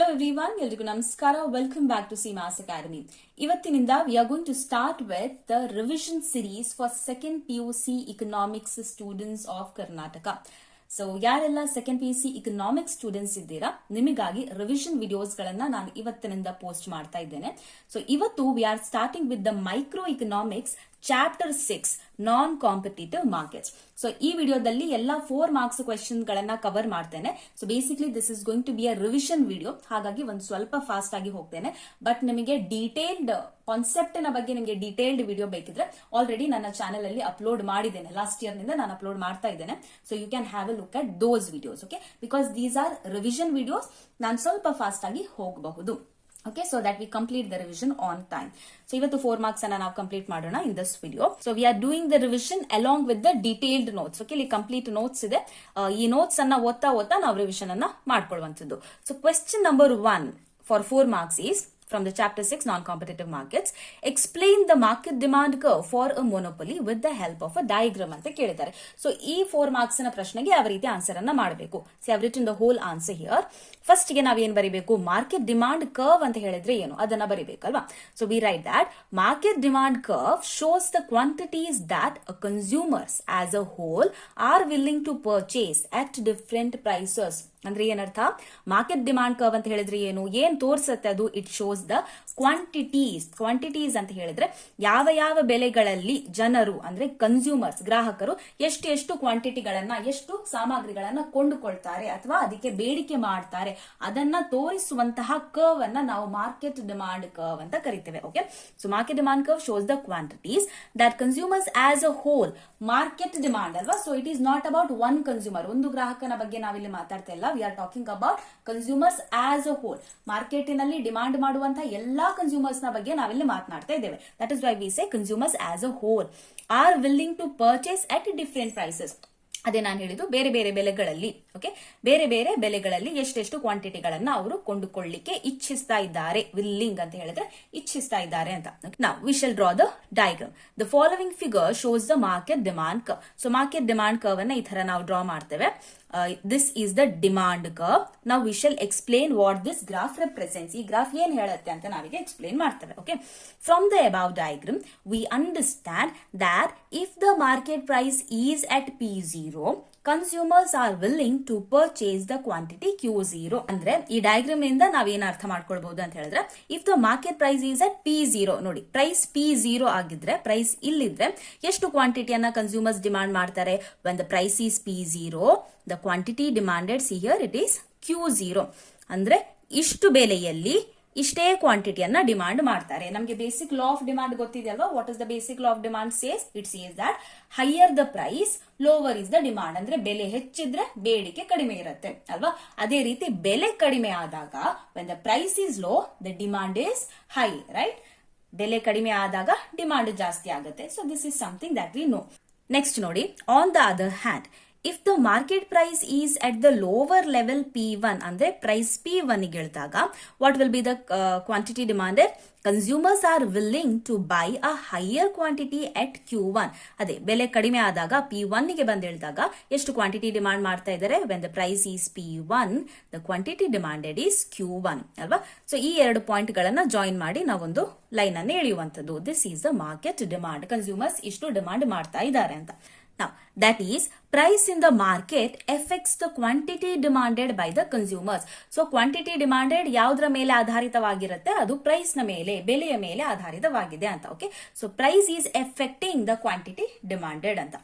Hello everyone, ಎಲ್ರಿಗೂ ನಮಸ್ಕಾರ. Welcome back to CMAS Academy. ಇವತ್ತಿನಿಂದ we are going to start with the revision series for second PUC Economics students of Karnataka. So ಯಾರೆಲ್ಲ second PUC economics students ಇದ್ದೀರಾ, ನಿಮಗಾಗಿ revision videos ಗಳನ್ನ ನಾನು ಇವತ್ತಿನಿಂದ post ಮಾಡ್ತಾ ಇದ್ದೇನೆ. ಸೊ ಇವತ್ತು we are starting with the micro economics chapter 6 non competitive markets. So ಈ ವಿಡಿಯೋದಲ್ಲಿ ಎಲ್ಲ 4 ಮಾರ್ಕ್ಸ್ ಕ್ವೆಶ್ಚನ್ ಗಳನ್ನ ಕವರ್ ಮಾಡ್ತೇನೆ. So basically this is going to be a revision video, ಹಾಗಾಗಿ ಒಂದು ಸ್ವಲ್ಪ ಫಾಸ್ಟ್ ಆಗಿ ಹೋಗ್ತೇನೆ. ಬಟ್ ನಿಮಗೆ ಡೀಟೇಲ್ಡ್ ಕಾನ್ಸೆಪ್ಟ್ ನ ಬಗ್ಗೆ ನಿಮಗೆ ಡೀಟೇಲ್ಡ್ ವಿಡಿಯೋ ಬೇಕಿದ್ರೆ ಆಲ್ರೆಡಿ ನನ್ನ ಚಾನೆಲ್ ಅಲ್ಲಿ ಅಪ್ಲೋಡ್ ಮಾಡಿದ್ದೇನೆ. ಲಾಸ್ಟ್ ಇಯರ್ ನಿಂದ ನಾನು ಅಪ್ಲೋಡ್ ಮಾಡ್ತಾ ಇದ್ದೇನೆ. So you can have a look at those videos. Okay, because these are revision videos. ನಾನು ಸ್ವಲ್ಪ ಫಾಸ್ಟ್ ಆಗಿ ಹೋಗಬಹುದು. Okay, so that we complete the revision on time. So ಇವತ್ತು 4 marks ಅನ್ನ ನಾವು ಕಂಪ್ಲೀಟ್ ಮಾಡೋಣ in this video. So we are doing the revision along with the detailed notes. Okay, ಇಲ್ಲಿ complete notes ಇದೆ. ಈ ನೋಟ್ಸ್ ಅನ್ನ ಓದ್ತಾ ನಾವು ರಿವಿಷನ್ ಅನ್ನ ಮಾಡ್ಕೊಳ್ಳುವಂತದ್ದು. So question number 1 for 4 marks is from the chapter 6 non-competitive markets. Explain the market demand curve for a monopoly with the help of a diagram ಅಂತ ಕೇಳಿದ್ದಾರೆ. So ಈ 4 marks ನ ಪ್ರಶ್ನೆಗೆ ಯಾವ ರೀತಿ ಆನ್ಸರ್ ಅನ್ನ ಮಾಡಬೇಕು. So I have written the whole answer here. First ಗೆ ನಾವೇನ್ ಬರೀಬೇಕು, ಮಾರ್ಕೆಟ್ ಡಿಮಾಂಡ್ ಕರ್ವ್ ಅಂತ ಹೇಳಿದ್ರೆ ಏನು ಅದನ್ನ ಬರೀಬೇಕಲ್ವಾ. So we write that market demand curve shows the quantities that consumers as a whole are willing to purchase at different prices. ಅಂದ್ರೆ ಏನರ್ಥ, ಮಾರ್ಕೆಟ್ ಡಿಮಾಂಡ್ ಕರ್ವ್ ಅಂತ ಹೇಳಿದ್ರೆ ಏನು, ಏನ್ ತೋರ್ಸತ್ತೆ ಅದು, ಇಟ್ ಶೋಸ್ ದ ಕ್ವಾಂಟಿಟೀಸ್ ಅಂತ ಹೇಳಿದ್ರೆ ಯಾವ ಯಾವ ಬೆಲೆಗಳಲ್ಲಿ ಜನರು ಅಂದ್ರೆ ಕನ್ಸ್ಯೂಮರ್ಸ್ ಗ್ರಾಹಕರು ಎಷ್ಟು ಕ್ವಾಂಟಿಟಿಗಳನ್ನ ಎಷ್ಟು ಸಾಮಗ್ರಿಗಳನ್ನ ಕೊಂಡುಕೊಳ್ತಾರೆ ಅಥವಾ ಅದಕ್ಕೆ ಬೇಡಿಕೆ ಮಾಡ್ತಾರೆ ಅದನ್ನ ತೋರಿಸುವಂತಹ ಕರ್ವ್ ಅನ್ನ ನಾವು ಮಾರ್ಕೆಟ್ ಡಿಮಾಂಡ್ ಕರ್ವ್ ಅಂತ ಕರಿತೇವೆ. Okay, so market demand curve shows the quantities that consumers as a whole. Market demand ಅಲ್ವಾ, so it is not about one consumer, ಒಂದು ಗ್ರಾಹಕನ ಬಗ್ಗೆ ನಾವಿಲ್ಲಿ ಮಾತಾಡ್ತಾ ಇಲ್ಲ. We are talking about consumers as a whole. ಮಾರ್ಕೆಟಿನಲ್ಲಿ ಡಿಮಾಂಡ್ ಮಾಡುವಂತಹ ಎಲ್ಲಾ ಕನ್ಸ್ಯೂಮರ್ಸ್ ನ ಬಗ್ಗೆ ನಾವಿಲ್ಲಿ ಮಾತನಾಡ್ತಾ ಇದ್ದೇವೆ. That is why we say consumers as a whole are willing to purchase at different prices. ಅದೇ ನಾನು ಹೇಳಿದ್ದು ಬೇರೆ ಬೇರೆ ಬೆಲೆಗಳಲ್ಲಿ. ಓಕೆ, ಬೇರೆ ಬೇರೆ ಬೆಲೆಗಳಲ್ಲಿ ಎಷ್ಟೆಷ್ಟು ಕ್ವಾಂಟಿಟಿಗಳನ್ನ ಅವರು ಕೊಂಡುಕೊಳ್ಳಿಕ್ಕೆ ಇಚ್ಛಿಸ್ತಾ ಇದ್ದಾರೆ. ವಿಲ್ಲಿಂಗ್ ಅಂತ ಹೇಳಿದ್ರೆ ಇಚ್ಛಿಸ್ತಾ ಇದ್ದಾರೆ ಅಂತ. ನಾವು V shall draw the diagram. The following figure shows the market demand curve. So market demand curve ಅನ್ನ ಈ ತರ ನಾವು ಡ್ರಾ ಮಾಡ್ತೇವೆ. This is the demand curve. Now we shall explain what this graph represents. ಈ graph ಏನ್ ಹೇಳುತ್ತೆ ಅಂತ ನಾವೀಗ ಎಕ್ಸ್ಪ್ಲೇನ್ ಮಾಡ್ತೇವೆ. Okay, from the above diagram we understand that if the market price is at P0, consumers are willing to purchase the quantity Q0. ಅಂದ್ರೆ ಈ diagram ಇಂದ ನಾವೇನ್ ಅರ್ಥ ಮಾಡ್ಕೊಳ್ಬಹುದು ಅಂತ ಹೇಳಿದ್ರೆ, if the market price is at P0, ನೋಡಿ price P0 ಆಗಿದ್ರೆ, ಪ್ರೈಸ್ ಇಲ್ಲಿದ್ರೆ ಎಷ್ಟು ಕ್ವಾಂಟಿಟಿಯನ್ನ ಕನ್ಸ್ಯೂಮರ್ಸ್ ಡಿಮಾಂಡ್ ಮಾಡ್ತಾರೆ. when the price is P0, the quantity demanded, see here it is Q0. ಅಂದ್ರೆ ಇಷ್ಟು ಬೆಲೆಯಲ್ಲಿ ಇಷ್ಟೇ ಕ್ವಾಂಟಿಟಿಯನ್ನ ಡಿಮಾಂಡ್ ಮಾಡ್ತಾರೆ. ನಮಗೆ ಬೇಸಿಕ್ ಲಾ ಆಫ್ ಡಿಮಾಂಡ್ ಗೊತ್ತಿದೆ ಅಲ್ವಾ. What is the basic law of demand says? It says that higher the price lower is the demand. ಅಂದ್ರೆ ಬೆಲೆ ಹೆಚ್ಚಿದ್ರೆ ಬೇಡಿಕೆ ಕಡಿಮೆ ಇರುತ್ತೆ ಅಲ್ವಾ. ಅದೇ ರೀತಿ ಬೆಲೆ ಕಡಿಮೆ ಆದಾಗ when the price is low, the demand is high, right? ಬೆಲೆ ಕಡಿಮೆ ಆದಾಗ ಡಿಮಾಂಡ್ ಜಾಸ್ತಿ ಆಗುತ್ತೆ. So this is something that we know. Next ನೋಡಿ, on the other hand, if the market price is at the lower level P1, ಅಂದ್ರೆ price P1 ಗೆ ಇಳಿದಾಗ what will be the quantity demanded? Consumers are willing to buy a higher quantity at Q1. ಅದೇ ಬೆಲೆ ಕಡಿಮೆ ಆದಾಗ P1 ಗೆ ಬಂದು ಇಳಿದಾಗ ಎಷ್ಟು quantity demand ಮಾಡ್ತಾ ಇದ್ದಾರೆ? when the price is P1, the quantity demanded is Q1 ಅಲ್ವಾ. ಸೊ ಈ 2 ಪಾಯಿಂಟ್ ಗಳನ್ನ ಜಾಯಿನ್ ಮಾಡಿ ನಾವೊಂದು ಲೈನ್ ಅನ್ನು ಎಳೆಯುವಂತದ್ದು. This is the market demand. Consumers ಇಷ್ಟು ಡಿಮಾಂಡ್ ಮಾಡ್ತಾ ಇದ್ದಾರೆ ಅಂತ. Now, that is, price in the market affects the quantity demanded by the consumers. So, quantity demanded ಯಾವುದರ ಮೇಲೆ ಆಧಾರಿತವಾಗಿರುತ್ತೆ? ಅದು ಪ್ರೈಸ್ ನ ಮೇಲೆ, ಬೆಲೆಯ ಮೇಲೆ ಆಧಾರಿತವಾಗಿದೆ ಅಂತ. Okay, so price is affecting the quantity demanded ಅಂತ.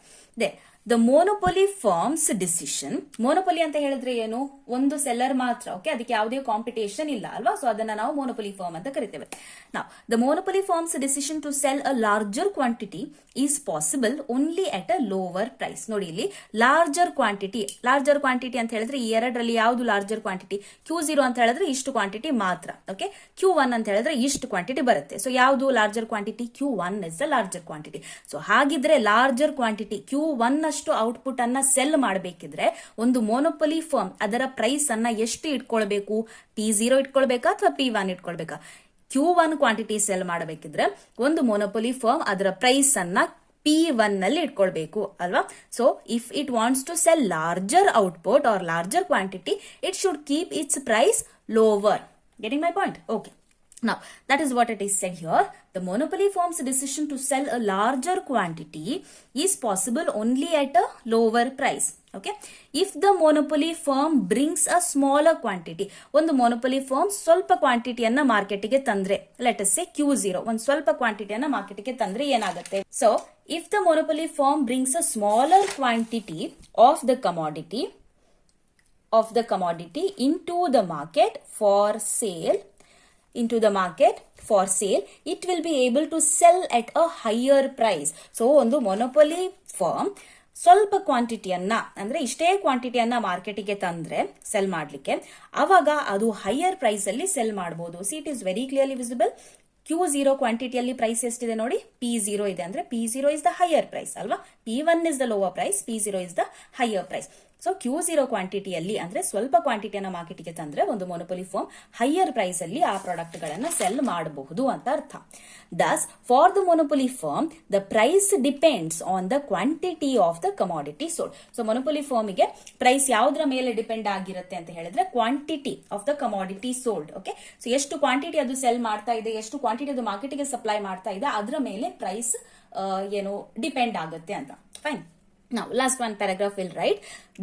The monopoly firms decision. Monopoly ಅಂತ ಹೇಳಿದ್ರೆ ಏನು? ಒಂದು ಸೆಲ್ಲರ್ ಮಾತ್ರ. ಓಕೆ, ಅದಕ್ಕೆ ಯಾವುದೇ ಕಾಂಪಿಟೇಷನ್ ಇಲ್ಲ ಅಲ್ವಾ. ಸೊ ಅದನ್ನ ನಾವು ಮೋನೋಪೊಲಿ ಫರ್ಮ್ ಅಂತ ಕರಿತೇವೆ. ನಾವು the monopoly firms decision to sell a larger quantity is possible only at a lower price. ನೋಡಿ ಇಲ್ಲಿ ಲಾರ್ಜರ್ ಕ್ವಾಂಟಿಟಿ ಅಂತ ಹೇಳಿದ್ರೆ ಈ ಎರಡರಲ್ಲಿ ಯಾವುದು ಲಾರ್ಜರ್ ಕ್ವಾಂಟಿಟಿ? Q0 ಅಂತ ಹೇಳಿದ್ರೆ ಇಷ್ಟು ಕ್ವಾಂಟಿಟಿ ಮಾತ್ರ. ಓಕೆ, Q1 ಅಂತ ಹೇಳಿದ್ರೆ ಇಷ್ಟು ಕ್ವಾಂಟಿಟಿ ಬರುತ್ತೆ. ಸೊ ಯಾವುದು larger quantity? Q1 is the larger quantity. So ಹಾಗಿದ್ರೆ ಲಾರ್ಜರ್ ಕ್ವಾಂಟಿಟಿ Q1 ಅಷ್ಟು ಔಟ್ಪುಟ್ ಅನ್ನ ಸೆಲ್ ಮಾಡಬೇಕಿದ್ರೆ ಒಂದು ಮೋನೋಪೊಲಿ ಫರ್ಮ್ ಅದರ ಪ್ರೈಸ್ ಅನ್ನ ಎಷ್ಟು ಇಟ್ಕೊಳ್ಬೇಕು? P0 ಇಟ್ಕೊಳ್ಬೇಕಾ ಅಥವಾ P1 ಇಟ್ಕೊಳ್ಬೇಕಾ? Q1 ಕ್ವಾಂಟಿಟಿ ಸೆಲ್ ಮಾಡಬೇಕಿದ್ರೆ ಒಂದು ಮೋನೋಪೊಲಿ ಫರ್ಮ್ ಅದರ ಪ್ರೈಸ್ ಅನ್ನ P1 ನಲ್ಲಿ ಇಟ್ಕೊಳ್ಬೇಕು ಅಲ್ವಾ. So if it wants to sell larger output or larger quantity, it should keep its price lower. Getting my point? Okay. Now, that is what it is said here. The monopoly firm's decision to sell a larger quantity is possible only at a lower price. Okay. If the monopoly firm brings a smaller quantity, ಒಂದು monopoly firm ಸ್ವಲ್ಪ ಕ್ವಾಂಟಿಟಿಯನ್ನ ಮಾರ್ಕೆಟಿಗೆ ತಂದ್ರೆ, let us say Q0, ಒಂದು ಸ್ವಲ್ಪ ಕ್ವಾಂಟಿಟಿಯನ್ನ ಮಾರ್ಕೆಟಿಗೆ ತಂದ್ರೆ ಏನಾಗುತ್ತೆ? So, if the monopoly firm brings a smaller quantity of the commodity into the market for sale, it will be able to sell at a higher price. So, ಒಂದು ಮೊನೊಪೊಲಿ firm ಸ್ವಲ್ಪ ಕ್ವಾಂಟಿಟಿಯನ್ನ ಅಂದ್ರೆ ಇಷ್ಟೇ ಕ್ವಾಂಟಿಟಿಯನ್ನ ಮಾರ್ಕೆಟಿಗೆ ತಂದ್ರೆ ಸೆಲ್ ಮಾಡ್ಲಿಕ್ಕೆ, ಅವಾಗ ಅದು ಹೈಯರ್ ಪ್ರೈಸ್ ಅಲ್ಲಿ ಸೆಲ್ ಮಾಡಬಹುದು. See it is very clearly visible. Q0 ಕ್ವಾಂಟಿಟಿಯಲ್ಲಿ ಪ್ರೈಸ್ ಎಷ್ಟಿದೆ ನೋಡಿ, P0 ಇದೆ ಅಂದ್ರೆ P0 is the higher price ಅಲ್ವಾ, P1 is the lower price, P0 is the higher price. So Q0 ಕ್ವಾಂಟಿಟಿಯಲ್ಲಿ ಅಂದ್ರೆ ಸ್ವಲ್ಪ ಕ್ವಾಂಟಿಟಿಯನ್ನ ಮಾರ್ಕೆಟಿಗೆ ತಂದ್ರೆ ಒಂದು ಮೊನೊಪೊಲಿ ಫರ್ಮ್ ಹೈಯರ್ ಪ್ರೈಸ್ ಅಲ್ಲಿ ಆ ಪ್ರಾಡಕ್ಟ್ ಗಳನ್ನ ಸೆಲ್ ಮಾಡಬಹುದು ಅಂತ ಅರ್ಥ. Thus, for the monopoly firm, the price depends on the quantity of the commodity sold. So, monopoly firm ಗೆ ಪ್ರೈಸ್ ಯಾವುದರ ಮೇಲೆ ಡಿಪೆಂಡ್ ಆಗಿರುತ್ತೆ ಅಂತ ಹೇಳಿದ್ರೆ quantity of the commodity sold. Okay, so ಎಷ್ಟು ಕ್ವಾಂಟಿಟಿ ಅದು ಸೆಲ್ ಮಾಡ್ತಾ ಇದೆ, ಎಷ್ಟು ಕ್ವಾಂಟಿಟಿ ಅದು ಮಾರ್ಕೆಟಿಗೆ ಸಪ್ಲೈ ಮಾಡ್ತಾ ಇದೆ, ಅದರ ಮೇಲೆ ಪ್ರೈಸ್ ಏನು ಡಿಪೆಂಡ್ ಆಗುತ್ತೆ ಅಂತ. Fine. Now, last one paragraph will write,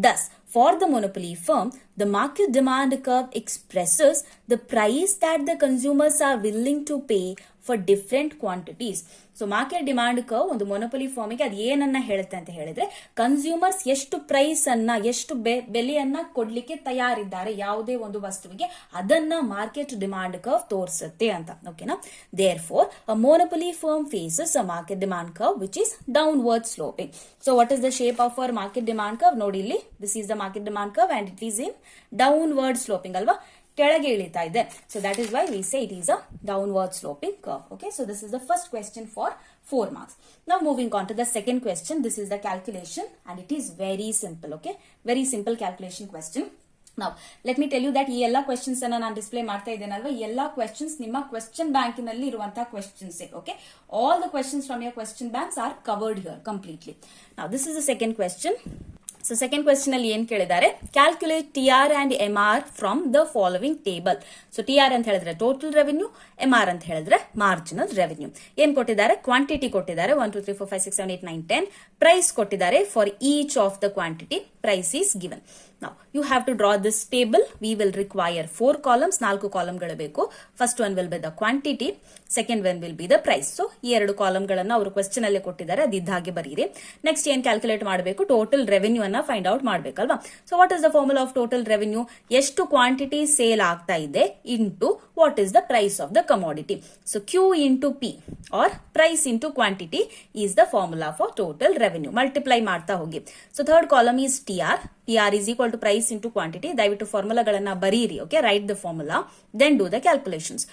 thus, for the monopoly firm, the market demand curve expresses the price that the consumers are willing to pay for different quantities. So market demand curve ಒಂದು ಮೊನೊಪೊಲಿ ಫರ್ಮಿಗೆ ಅದು ಏನನ್ನ ಹೇಳುತ್ತೆ ಅಂತ ಹೇಳಿದ್ರೆ, consumers ಎಷ್ಟು price ಅನ್ನ, ಎಷ್ಟು ಬೆಲೆಯನ್ನ ಕೊಡ್ಲಿಕ್ಕೆ ತಯಾರಿದ್ದಾರೆ ಯಾವುದೇ ಒಂದು ವಸ್ತುವಿಗೆ, ಅದನ್ನ ಮಾರ್ಕೆಟ್ ಡಿಮಾಂಡ್ ಕರ್ವ್ ತೋರಿಸುತ್ತೆ ಅಂತ. ಓಕೆನಾ? Therefore a monopoly firm faces a market demand curve which is downward sloping. So what is the shape of our market demand curve? ನೋಡಿ ಇಲ್ಲಿ, this is the market demand curve and it is in downward sloping ಅಲ್ವಾ, ಕೆಳಗೆ ಇಳಿತಾ ಇದೆ. So that is why we say it is a downward sloping curve. Okay, so this is the first question for 4 marks. Now moving on to the second question. This is the calculation and it is very simple. Okay, very simple calculation question. Now let me tell you that ಈ ಎಲ್ಲಾ questions ಅನ್ನ ನಾನು display ಮಾಡ್ತಾ ಇದ್ದೇನಲ್ವಾ, ಈ ಎಲ್ಲಾ questions ನಿಮ್ಮ question bank ನಲ್ಲಿ ಇರುವಂತಹ questions. Okay, all the questions from your question banks R covered here completely. Now this is the second question. So second question ಅಲ್ಲಿ ಏನ್ ಕೇಳಿದ್ದಾರೆ, calculate TR and MR from the following table. So TR ಅಂತ ಹೇಳಿದ್ರೆ total revenue, MR ಅಂತ ಹೇಳಿದ್ರೆ marginal revenue. ಏನ್ ಕೊಟ್ಟಿದ್ದಾರೆ? Quantity ಕೊಟ್ಟಿದ್ದಾರೆ, 1 2 3 4 5 6 7 8 9 10. ಪ್ರೈಸ್ ಕೊಟ್ಟಿದ್ದಾರೆ for each of the quantity. Price is given. Now, you have to draw this table. We will require 4 columns, 4 ಕಾಲಮ್ಗಳು ಬೇಕು. First one will be the quantity, second one will be the price. So ಈ 2 ಕಾಲಮ್ಗಳನ್ನ ಅವರು question ಅಲ್ಲಿ ಕೊಟ್ಟಿದ್ದಾರೆ, ಅದಿದ್ದ ಹಾಗೆ ಬರೀರಿ. Next ಏನ್ calculate ಮಾಡಬೇಕು? ಟೋಟಲ್ ರೆವೆನ್ಯೂ ಅನ್ನ ಫೈಂಡ್ ಔಟ್ ಮಾಡಬೇಕಲ್ವಾ. So what is the formula of total revenue? ಎಷ್ಟು ಕ್ವಾಂಟಿಟಿ ಸೇಲ್ ಆಗ್ತಾ ಇದೆ into what is the price of the commodity. So Q into P or price into quantity is the formula for total revenue. Multiply ಮಾಡ್ತಾ ಹೋಗಿ. So third column is TR. PR is equal to price into quantity. ದಯವಿಟ್ಟು ಫಾರ್ಮುಲಾಗಳನ್ನ ಬರೀರಿ. Okay, write the formula, then do the calculations.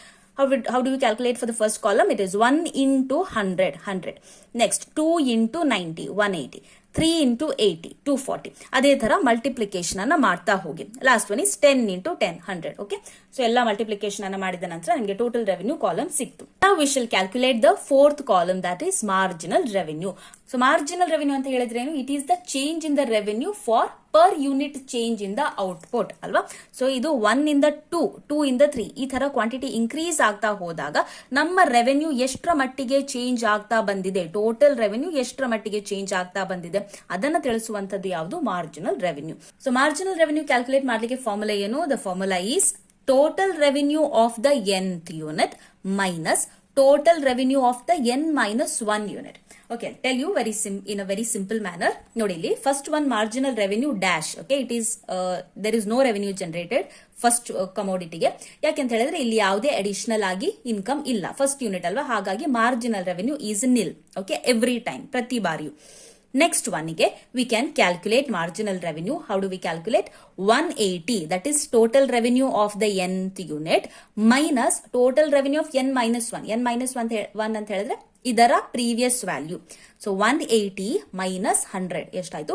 How do we calculate for the first column? It is 1 into 100, 100. Next, 2 into 90, 180. 3 into 80, 240. ಅದೇ ತರ multiplication ಅನ್ನ ಮಾಡ್ತಾ ಹೋಗಿ. Last one is 10 into 10, 100. Okay, so ಎಲ್ಲ multiplication ಅನ್ನ ಮಾಡಿದ ನಂತರ ನನಗೆ ಟೋಟಲ್ ರೆವೆನ್ಯೂ ಕಾಲಮ್ ಸಿಕ್ತು. ನಾವು we shall calculate the fourth column, that is marginal revenue. So marginal revenue ಅಂತ ಹೇಳಿದ್ರೆ ಏನು? It is the change in the revenue for per unit change in the output ಅಲ್ವಾ. ಸೊ ಇದು 1 ಇಂದ 2, 2 ಇಂದ 3 ಈ ತರ ಕ್ವಾಂಟಿಟಿ ಇನ್ಕ್ರೀಸ್ ಆಗ್ತಾ ಹೋದಾಗ ನಮ್ಮ ರೆವೆನ್ಯೂ ಎಷ್ಟರ ಮಟ್ಟಿಗೆ ಚೇಂಜ್ ಆಗ್ತಾ ಬಂದಿದೆ, ಟೋಟಲ್ ರೆವೆನ್ಯೂ ಎಷ್ಟರ ಮಟ್ಟಿಗೆ ಚೇಂಜ್ ಆಗ್ತಾ ಬಂದಿದೆ, ಅದನ್ನ ತಿಳಿಸುವಂತದ್ದು ಯಾವುದು? Marginal revenue. So marginal revenue calculate ಮಾಡ್ಲಿಕ್ಕೆ ಫಾರ್ಮುಲಾ ಏನು? The formula is total revenue of the nth unit minus total revenue of the n-1 unit. Okay, I'll tell you in a very simple manner. Nodili, first one marginal revenue dash. Okay, it is there is no revenue generated first commodity ge. ಯಾಕೆಂತ ಹೇಳಿದ್ರೆ ಇಲ್ಲಿ ಯಾವುದೇ additional ಆಗಿ income ಇಲ್ಲ, first unit ಅಲ್ವಾ, ಹಾಗಾಗಿ marginal revenue is nil. Okay, every time, ಪ್ರತಿ ಬಾರಿಯೂ. Next one ಗೆ we can calculate marginal revenue. How do we calculate? 180, that is total revenue of the nth unit minus total revenue of n-1. n-1 ಅಂತ ಹೇಳಿದ್ರೆ ಇದರ previous value. So 180 minus 100 ಎಷ್ಟಾಯ್ತು?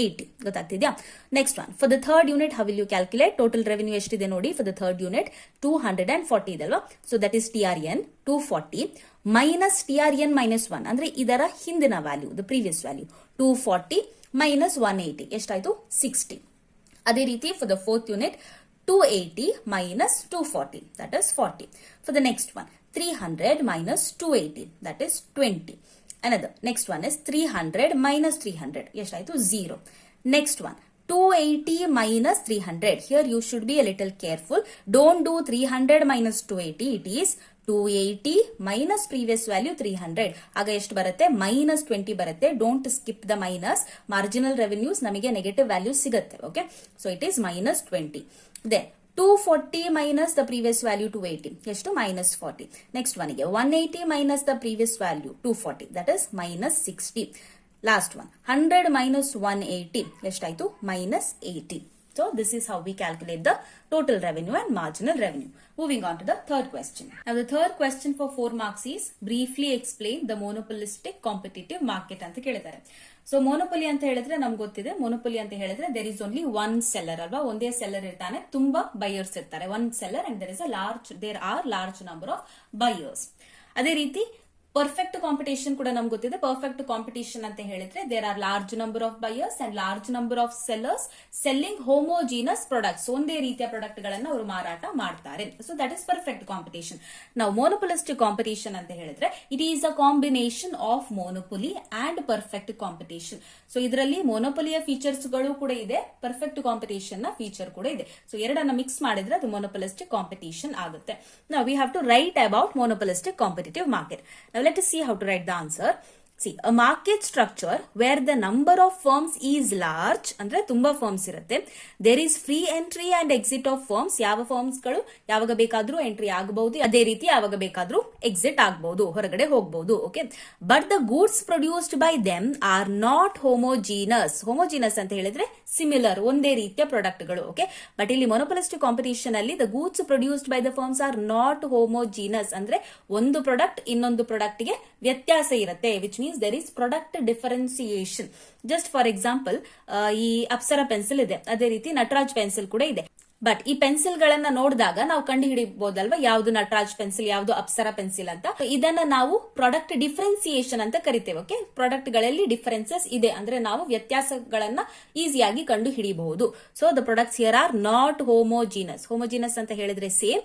80. ಗೊತ್ತಾಗ್ತಿದ್ಯಾ? Next one for the third unit, how will you calculate? Total revenue ಎಷ್ಟಿದೆ ನೋಡಿ for the third unit? 240 ಇದೆ ಅಲ್ವಾ. So that is TRN 240 minus TRN-1 ಅಂದ್ರೆ ಇದರ ಹಿಂದಿನ value, the previous value. 240 minus 180 ಎಷ್ಟಾಯ್ತು? 60. ಅದೇ ರೀತಿ for the fourth unit 280 minus 240, that is 40. For the next one, 300 minus 280, that is 20. Another, next one is 300 minus 300, ಎಷ್ಟಾಯ್ತು 0. Next one, 280 minus 300. Here you should be a little careful. Don't do 300 minus 280. It is 280 minus previous value 300. ಆಗ ಎಷ್ಟು ಬರುತ್ತೆ? minus 20 ಬರುತ್ತೆ. Don't skip the minus. Marginal revenues ನಮಗೆ negative value ಸಿಗುತ್ತೆ. Okay. So it is minus 20. Then 240 minus the previous value 280. ಎಷ್ಟು? minus 40. Next one ಗೆ 180 minus the previous value 240. That is minus 60. Last one, 100 minus 180, ಎಷ್ಟಾಯ್ತು? minus 80. So this is how we calculate the total revenue and marginal revenue. Moving on to the third question. Now the third question for 4 marks is briefly explain the monopolistic competitive market ಅಂತ ಕೇಳಿದ್ದಾರೆ. So ಮೋನೋಪೊಲಿ ಅಂತ ಹೇಳಿದ್ರೆ ನಮ್ಗೆ ಗೊತ್ತಿದೆ, monopoly ಅಂತ ಹೇಳಿದ್ರೆ there is only one seller ಅಲ್ವಾ, ಒಂದೇ ಸೆಲ್ಲರ್ ಇರ್ತಾನೆ, ತುಂಬಾ ಬೈಯರ್ಸ್ ಇರ್ತಾರೆ. One seller and there are large number of buyers. ಅದೇ ರೀತಿ ಪರ್ಫೆಕ್ಟ್ ಕಾಂಪಿಟೇಷನ್ ಕೂಡ ನಮ್ಗೆ ಗೊತ್ತಿದೆ. ಪರ್ಫೆಕ್ಟ್ ಕಾಂಪಿಟೇಷನ್ ಅಂತ ಹೇಳಿದ್ರೆ there are large number of buyers and large number of sellers selling homogeneous products, ಒಂದೇ ರೀತಿಯ ಪ್ರಾಡಕ್ಟ್ ಗಳನ್ನ ಅವರು ಮಾರಾಟ ಮಾಡ್ತಾರೆ. So that is perfect competition. ನಾವು ಮೋನೋಪೊಲಿಸ್ಟಿಕ್ ಕಾಂಪಿಟೇಷನ್ ಅಂತ ಹೇಳಿದ್ರೆ it is a combination of monopoly and perfect competition. So ಇದರಲ್ಲಿ ಮೋನೋಪೊಲಿಯ ಫೀಚರ್ಸ್ ಗಳು ಕೂಡ ಇದೆ, ಪರ್ಫೆಕ್ಟ್ ಕಾಂಪಿಟೇಷನ್ ನ ಫೀಚರ್ ಕೂಡ ಇದೆ. ಸೊ ಎರಡನ್ನ ಮಿಕ್ಸ್ ಮಾಡಿದ್ರೆ ಅದು ಮೋನೋಪೊಲಿಸ್ಟಿಕ್ ಕಾಂಪಿಟೇಷನ್ ಆಗುತ್ತೆ. Now we have to write about monopolistic competitive market. Now let us see how to write the answer. See, a market structure where the number of firms is large, ಅಂದ್ರೆ ತುಂಬಾ firms ಇರುತ್ತೆ. There is free entry and exit of firms. ಯಾವ firms ಗಳು ಯಾವಾಗ ಬೇಕಾದ್ರೂ entry ಆಗಬಹುದು, ಅದೇ ರೀತಿ ಯಾವಾಗ ಬೇಕಾದ್ರೂ ಎಕ್ಸಿಟ್ ಆಗಬಹುದು, ಹೊರಗಡೆ ಹೋಗಬಹುದು. Okay, but the goods produced by them are not homogeneous. Homogeneous ಅಂತ ಹೇಳಿದ್ರೆ ಸಿಮಿಲರ್, ಒಂದೇ ರೀತಿಯ ಪ್ರಾಡಕ್ಟ್ ಗಳು. ಓಕೆ, ಬಟ್ ಇಲ್ಲಿ ಮೊನೋಪೊಲಿಸ್ಟಿಕ್ ಕಾಂಪಿಟೇಷನ್ ಅಲ್ಲಿ the goods produced by the firms are not homogeneous, ಅಂದ್ರೆ ಒಂದು ಪ್ರಾಡಕ್ಟ್ ಇನ್ನೊಂದು ಪ್ರಾಡಕ್ಟ್ ಗೆ ವ್ಯತ್ಯಾಸ ಇರುತ್ತೆ, which means there is product differentiation. Just for example, ಈ ಅಪ್ಸರಾ ಪೆನ್ಸಿಲ್ ಇದೆ, ಅದೇ ರೀತಿ ನಟರಾಜ್ ಪೆನ್ಸಿಲ್ ಕೂಡ ಇದೆ. ಬಟ್ ಈ ಪೆನ್ಸಿಲ್ ಗಳನ್ನ ನೋಡಿದಾಗ ನಾವು ಕಂಡು ಹಿಡಿಬಹುದಲ್ವಾ ಯಾವ್ದು ನಟರಾಜ್ ಪೆನ್ಸಿಲ್, ಯಾವ್ದು ಅಪ್ಸರಾ ಪೆನ್ಸಿಲ್ ಅಂತ. ಇದನ್ನ ನಾವು ಪ್ರಾಡಕ್ಟ್ ಡಿಫರೆನ್ಸಿಯೇಷನ್ ಅಂತ ಕರಿತೇವೆ. ಓಕೆ, ಪ್ರಾಡಕ್ಟ್ ಗಳಲ್ಲಿ ಡಿಫರೆನ್ಸಸ್ ಇದೆ ಅಂದ್ರೆ ನಾವು ವ್ಯತ್ಯಾಸಗಳನ್ನ ಈಸಿಯಾಗಿ ಕಂಡು ಹಿಡಿಯಬಹುದು. So the products here are not homogeneous. Homogeneous ಅಂತ ಹೇಳಿದ್ರೆ ಸೇಮ್,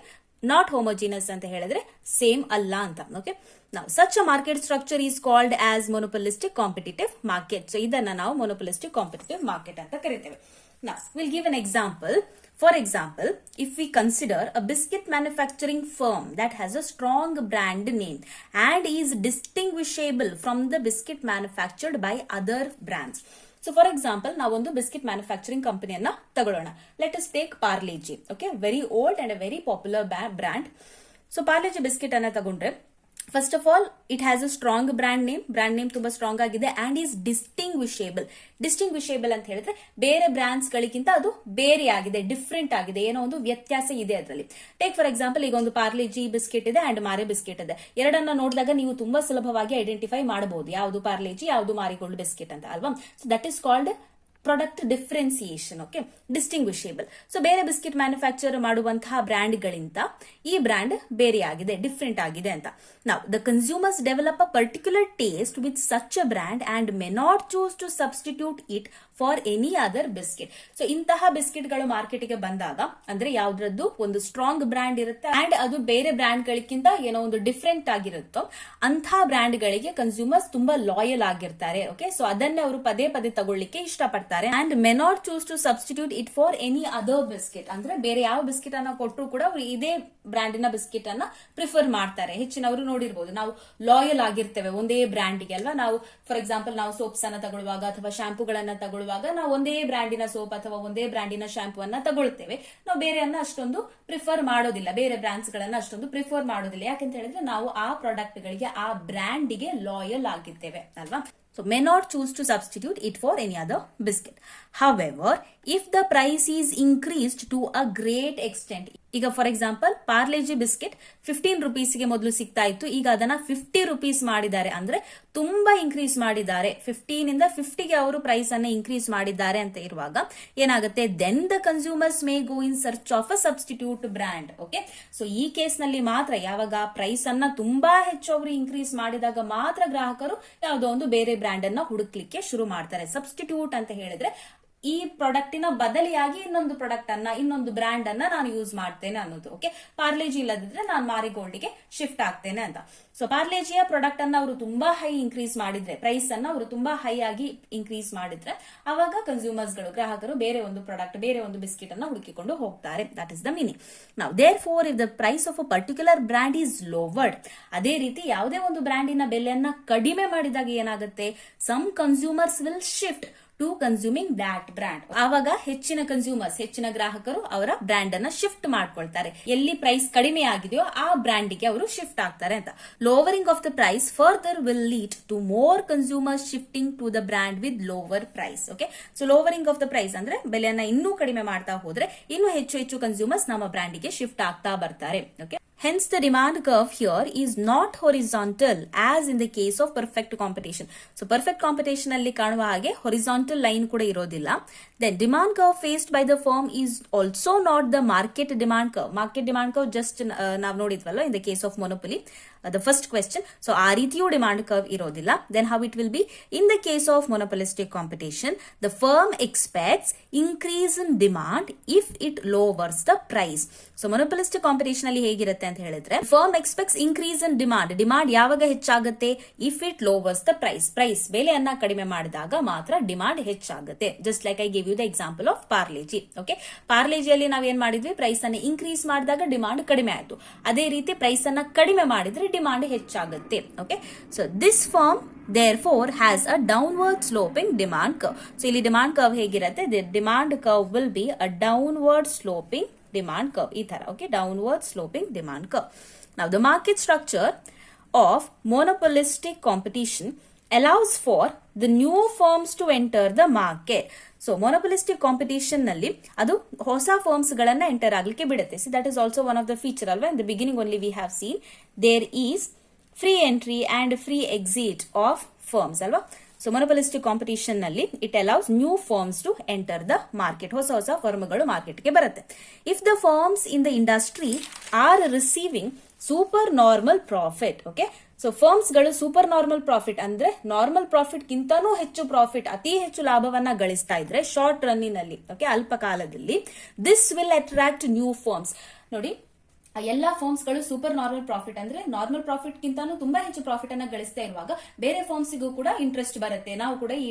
ನಾಟ್ ಹೋಮೋಜಿನಸ್ ಅಂತ ಹೇಳಿದ್ರೆ ಸೇಮ್ ಅಲ್ಲ ಅಂತ. Okay, now such a market structure is called as monopolistic competitive market. So ಇದನ್ನ ನಾವು monopolistic competitive market ಅಂತ ಕರೀತೇವೆ. Now we'll give an example. For example, if we consider a biscuit manufacturing firm that has a strong brand name and is distinguishable from the biscuit manufactured by other brands. So for example, ನಾವೊಂದು biscuit manufacturing ಕಂಪನಿಯನ್ನ ತಗೊಳ್ಳೋಣ. Let us take Parle-G. Okay, very old and very popular brand. So Parle-G biscuit ಅನ್ನ ತಗೊಂಡ್ರೆ first of all it has a strong brand name ತುಂಬಾ strong ಆಗಿದೆ and is ಡಿಸ್ಟಿಂಗ್ವಿಷೇಬಲ್ ಅಂತ ಹೇಳಿದ್ರೆ ಬೇರೆ ಬ್ರ್ಯಾಂಡ್ಸ್ ಗಳಿಗಿಂತ ಅದು ಬೇರೆ ಆಗಿದೆ, ಡಿಫ್ರೆಂಟ್ ಆಗಿದೆ, ಏನೋ ಒಂದು ವ್ಯತ್ಯಾಸ ಇದೆ ಅದರಲ್ಲಿ. ಟೇಕ್ ಫಾರ್ ಎಕ್ಸಾಂಪಲ್, ಈಗ ಒಂದು ಪಾರ್ಲೆಜಿ ಬಿಸ್ಕೆಟ್ ಇದೆ ಅಂಡ್ ಮಾರೆ ಬಿಸ್ಕೆಟ್ ಇದೆ. ಎರಡನ್ನ ನೋಡಿದಾಗ ನೀವು ತುಂಬಾ ಸುಲಭವಾಗಿ ಐಡೆಂಟಿಫೈ ಮಾಡಬಹುದು ಯಾವುದು ಪಾರ್ಲೆಜಿ ಯಾವುದು ಮಾರಿಗೋಲ್ಡ್ ಬಿಸ್ಕೆಟ್ ಅಂತ ಅಲ್ವಾ. So that is called product differentiation. Okay, distinguishable. So ಬೇರೆ ಬಿಸ್ಕೆಟ್ ಮ್ಯಾನುಫ್ಯಾಕ್ಚರ್ ಮಾಡುವಂತಹ ಬ್ರ್ಯಾಂಡ್ ಗಳಿಂದ ಈ ಬ್ರ್ಯಾಂಡ್ ಬೇರೆ ಆಗಿದೆ, ಡಿಫರೆಂಟ್ ಆಗಿದೆ ಅಂತ. ನಾವು the consumers develop a particular taste with such a brand and may not choose to substitute it for any other biscuit. So ಇಂತಹ ಬಿಸ್ಕೆಟ್ ಗಳು ಮಾರ್ಕೆಟ್ಗೆ ಬಂದಾಗ, ಅಂದ್ರೆ ಯಾವ್ದ್ರದ್ದು ಒಂದು ಸ್ಟ್ರಾಂಗ್ ಬ್ರ್ಯಾಂಡ್ ಇರುತ್ತೆ ಅಂಡ್ ಅದು ಬೇರೆ ಬ್ರ್ಯಾಂಡ್ ಗಳಿಗಿಂತ ಏನೋ ಒಂದು ಡಿಫರೆಂಟ್ ಆಗಿರುತ್ತೋ ಅಂತಹ ಬ್ರ್ಯಾಂಡ್ ಗಳಿಗೆ ಕನ್ಸ್ಯೂಮರ್ಸ್ ತುಂಬಾ ಲಾಯಲ್ ಆಗಿರ್ತಾರೆ. ಓಕೆ, ಸೊ ಅದನ್ನೇ ಅವರು ಪದೇ ಪದೇ ತಗೊಳ್ಳಿಕ್ಕೆ ಇಷ್ಟಪಡ್ತಾರೆ. And may not choose to substitute it for any other biscuit, ಅಂದ್ರೆ ಬೇರೆ ಯಾವ ಬಿಸ್ಕೆಟ್ ಅನ್ನ ಕೊಟ್ಟರು ಕೂಡ ಅವರು ಇದೇ ಬ್ರ್ಯಾಂಡಿನ ಬಿಸ್ಕೆಟ್ ಅನ್ನ ಪ್ರಿಫರ್ ಮಾಡ್ತಾರೆ. ಹೆಚ್ಚಿನವರು ನೋಡಿರ್ಬೋದು, ನಾವು ಲಾಯಲ್ ಆಗಿರ್ತೇವೆ ಒಂದೇ ಬ್ರ್ಯಾಂಡ್ಗೆ ಅಲ್ವಾ. ನಾವು ಫಾರ್ ಎಕ್ಸಾಂಪಲ್ ನಾವು ಸೋಪ್ಸ್ ಅನ್ನ ತಗೊಳ್ಳುವಾಗ ಅಥವಾ ಶಾಂಪೂಗಳನ್ನ ತಗೊಳ್ಳುವಾಗ ನಾವು ಒಂದೇ ಬ್ರ್ಯಾಂಡಿನ ಸೋಪ್ ಅಥವಾ ಒಂದೇ ಬ್ರ್ಯಾಂಡಿನ ಶಾಂಪೂ ಅನ್ನ ತಗೊಳ್ತೇವೆ. ನಾವು ಬೇರೆಯನ್ನ ಅಷ್ಟೊಂದು ಪ್ರಿಫರ್ ಮಾಡೋದಿಲ್ಲ, ಬೇರೆ ಬ್ರ್ಯಾಂಡ್ಸ್ ಗಳನ್ನ ಅಷ್ಟೊಂದು ಪ್ರಿಫರ್ ಮಾಡೋದಿಲ್ಲ. ಯಾಕಂತ ಹೇಳಿದ್ರೆ ನಾವು ಆ ಪ್ರಾಡಕ್ಟ್ ಗಳಿಗೆ, ಆ ಬ್ರ್ಯಾಂಡಿಗೆ ಲಾಯಲ್ ಆಗಿರ್ತೇವೆ ಅಲ್ವಾ. So may not choose to substitute it for any other biscuit. However, if the price is increased to a great extent, ಈಗ ಫಾರ್ ಎಕ್ಸಾಂಪಲ್ ಪಾರ್ಲೆಜಿ ಬಿಸ್ಕೆಟ್ 15 ರುಪೀಸ್ಗೆ ಮೊದಲು ಸಿಗ್ತಾ ಇತ್ತು, ಈಗ ಅದನ್ನ 50 ರುಪೀಸ್ ಮಾಡಿದ್ದಾರೆ, ಅಂದ್ರೆ ತುಂಬಾ ಇನ್ಕ್ರೀಸ್ ಮಾಡಿದ್ದಾರೆ. 15 ಇಂದ 50ಗೆ ಅವರು ಪ್ರೈಸ್ ಅನ್ನ ಇನ್ಕ್ರೀಸ್ ಮಾಡಿದ್ದಾರೆ ಅಂತ ಇರುವಾಗ ಏನಾಗುತ್ತೆ, then the consumers may go in search of a substitute brand. Okay, so ಈ ಕೇಸ್ ನಲ್ಲಿ ಮಾತ್ರ ಯಾವಾಗ ಪ್ರೈಸ್ ಅನ್ನ ತುಂಬಾ ಹೆಚ್ಚು ಅವರು ಇನ್ಕ್ರೀಸ್ ಮಾಡಿದಾಗ ಮಾತ್ರ ಗ್ರಾಹಕರು ಯಾವುದೋ ಒಂದು ಬೇರೆ ಬ್ರ್ಯಾಂಡ್ ಅನ್ನ ಹುಡುಕ್ಲಿಕ್ಕೆ ಶುರು ಮಾಡ್ತಾರೆ. ಸಬ್ಸ್ಟಿಟ್ಯೂಟ್ ಅಂತ ಹೇಳಿದ್ರೆ ಈ ಪ್ರಾಡಕ್ಟಿನ ಬದಲಿಯಾಗಿ ಇನ್ನೊಂದು ಪ್ರಾಡಕ್ಟ್ ಅನ್ನ, ಇನ್ನೊಂದು ಬ್ರ್ಯಾಂಡ್ ಅನ್ನ ನಾನು ಯೂಸ್ ಮಾಡ್ತೇನೆ ಅನ್ನೋದು. ಓಕೆ, ಪಾರ್ಲೇಜಿ ಇಲ್ಲದಿದ್ರೆ ನಾನು ಮಾರಿಗೋಲ್ಡ್ಗೆ ಶಿಫ್ಟ್ ಆಗ್ತೇನೆ ಅಂತ. ಸೊ ಪಾರ್ಲೇಜಿಯ ಪ್ರಾಡಕ್ಟ್ ಅನ್ನ ಅವರು ತುಂಬಾ ಹೈ ಇನ್ಕ್ರೀಸ್ ಮಾಡಿದ್ರೆ, ಪ್ರೈಸ್ ಅನ್ನ ಅವರು ತುಂಬಾ ಹೈ ಆಗಿ ಇನ್ಕ್ರೀಸ್ ಮಾಡಿದ್ರೆ, ಅವಾಗ ಕನ್ಸ್ಯೂಮರ್ಸ್ ಗಳು, ಗ್ರಾಹಕರು ಬೇರೆ ಒಂದು ಪ್ರಾಡಕ್ಟ್, ಬೇರೆ ಒಂದು ಬಿಸ್ಕೆಟ್ ಅನ್ನ ಹುಡುಕಿಕೊಂಡು ಹೋಗ್ತಾರೆ. That is the meaning. ನಾವು therefore if the price of a particular brand is lowered, ಅದೇ ರೀತಿ ಯಾವುದೇ ಒಂದು ಬ್ರ್ಯಾಂಡಿನ ಬೆಲೆಯನ್ನ ಕಡಿಮೆ ಮಾಡಿದಾಗ ಏನಾಗುತ್ತೆ, some consumers will shift to consuming that brand. ಆವಾಗ ಹೆಚ್ಚಿನ ಕನ್ಸ್ಯೂಮರ್ಸ್, ಹೆಚ್ಚಿನ ಗ್ರಾಹಕರು ಅವರ ಬ್ರ್ಯಾಂಡ್ ಅನ್ನ ಶಿಫ್ಟ್ ಮಾಡ್ಕೊಳ್ತಾರೆ. ಎಲ್ಲಿ ಪ್ರೈಸ್ ಕಡಿಮೆ ಆಗಿದೆಯೋ ಆ ಬ್ರ್ಯಾಂಡಿಗೆ ಅವರು ಶಿಫ್ಟ್ ಆಗ್ತಾರೆ ಅಂತ. Lowering of the price further will lead to more consumers shifting to the brand with lower price. Okay, so lowering of the price ಅಂದ್ರೆ ಬೆಲೆಯನ್ನ ಇನ್ನೂ ಕಡಿಮೆ ಮಾಡ್ತಾ ಹೋದ್ರೆ ಇನ್ನೂ ಹೆಚ್ಚು ಕನ್ಸ್ಯೂಮರ್ಸ್ ನಮ್ಮ ಬ್ರ್ಯಾಂಡಿಗೆ ಶಿಫ್ಟ್ ಆಗ್ತಾ ಬರ್ತಾರೆ. Okay, hence the demand curve here is not horizontal as in the case of perfect competition. So perfect competition alli ಕಾಣುವ ಹಾಗೆ horizontal line ಕೂಡ ಇರೋದಿಲ್ಲ. Then demand curve faced by the firm is also not the market demand curve. Market demand curve just ನಾವು ನೋಡಿದ್ವಲ್ಲ in the case of monopoly, the first question. So ಆ ರೀತಿಯೂ demand curve ಇರೋದಿಲ್ಲ. Then how it will be in the case of monopolistic competition, the firm expects increase in demand if it lowers the price. So monopolistic competition ಅಲ್ಲಿ ಹೇಗಿರುತ್ತೆ ಅಂತ ಹೇಳಿದ್ರೆ, firm expects increase in demand. Demand ಯಾವಾಗ ಹೆಚ್ಚಾಗುತ್ತೆ, if it lowers the price. Price ಬೆಲೆಯನ್ನ ಕಡಿಮೆ ಮಾಡಿದಾಗ ಮಾತ್ರ ಡಿಮಾಂಡ್ ಹೆಚ್ಚಾಗುತ್ತೆ. Just like I give you the example of Parle G. Okay, ಪಾರ್ಲೇಜಿಯಲ್ಲಿ ನಾವ್ ಏನ್ ಮಾಡಿದ್ವಿ, ಪ್ರೈಸ್ ಅನ್ನ ಇನ್ಕ್ರೀಸ್ ಮಾಡಿದಾಗ ಡಿಮಾಂಡ್ ಕಡಿಮೆ ಆಯ್ತು. ಅದೇ ರೀತಿ ಪ್ರೈಸ್ ಅನ್ನ ಕಡಿಮೆ ಮಾಡಿದ್ರೆ ಡಿಮಾಂಡ್ ಹೆಚ್ಚಾಗುತ್ತೆ. Okay, so this firm therefore has a downward sloping demand curve. So ಇಲ್ಲಿ ಡಿಮಾಂಡ್ ಕರ್ವ್ ಹೇಗಿರುತ್ತೆ, the demand curve will be a downward sloping demand curve. ಈ ತರ. Okay, downward sloping demand curve. Now the market structure of monopolistic competition allows for the new firms to enter the market. So monopolistic competition ನಲ್ಲಿ ಅದು ಹೊಸ firms ಗಳನ್ನ enter ಆಗ್ಲಿಕ್ಕೆ ಬಿಡುತ್ತೆ. See that is also one of the feature ಅಲ್ವಾ. In the beginning only we have seen there is free entry and free exit of firms ಅಲ್ವಾ. So monopolistic competition ನಲ್ಲಿ it allows new firms to enter the market. ಹೊಸ ಫರ್ಮ್ಗಳು ಮಾರ್ಕೆಟ್ಗೆ ಬರುತ್ತೆ. If the firms in the industry are receiving super normal profit. Okay, so firms ಗಳು super normal profit ಅಂದ್ರೆ normal profit ಗಿಂತನೂ ಹೆಚ್ಚು profit, ಅತಿ ಹೆಚ್ಚು ಲಾಭವನ್ನ ಗಳಿಸ್ತಾ ಇದ್ರೆ ಶಾರ್ಟ್ ರನ್ನಿನಲ್ಲಿ, ಓಕೆ, ಅಲ್ಪ ಕಾಲದಲ್ಲಿ, this will attract new firms. ನೋಡಿ, ಎಲ್ಲಾ ಫರ್ಮ್ಸ್ ಗಳು ಸೂಪರ್ ನಾರ್ಮಲ್ ಪ್ರಾಫಿಟ್ ಅಂದ್ರೆ ನಾರ್ಮಲ್ ಪ್ರಾಫಿಟ್ ಗಿಂತಾನು ತುಂಬಾ ಹೆಚ್ಚು ಪ್ರಾಫಿಟ್ ಅನ್ನ ಗಳಿಸ್ತಾ ಇರುವಾಗ ಬೇರೆ ಫರ್ಮ್ಸ್ಗೂ ಕೂಡ ಇಂಟ್ರೆಸ್ಟ್ ಬರುತ್ತೆ, ನಾವು ಕೂಡ ಈ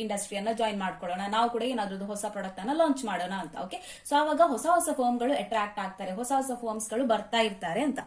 ಇಂಡಸ್ಟ್ರಿಯನ್ನ ಜಾಯಿನ್ ಮಾಡ್ಕೊಳ್ಳೋಣ, ನಾವು ಕೂಡ ಏನಾದ್ರೂ ಹೊಸ ಪ್ರಾಡಕ್ಟ್ ಅನ್ನ ಲಾಂಚ್ ಮಾಡೋಣ ಅಂತ. ಓಕೆ, ಸೊ ಅವಾಗ ಹೊಸ ಫರ್ಮ್ ಗಳು ಅಟ್ರಾಕ್ಟ್ ಆಗ್ತಾರೆ, ಹೊಸ ಫರ್ಮ್ಸ್ ಗಳು ಬರ್ತಾ ಇರ್ತಾರೆ ಅಂತ.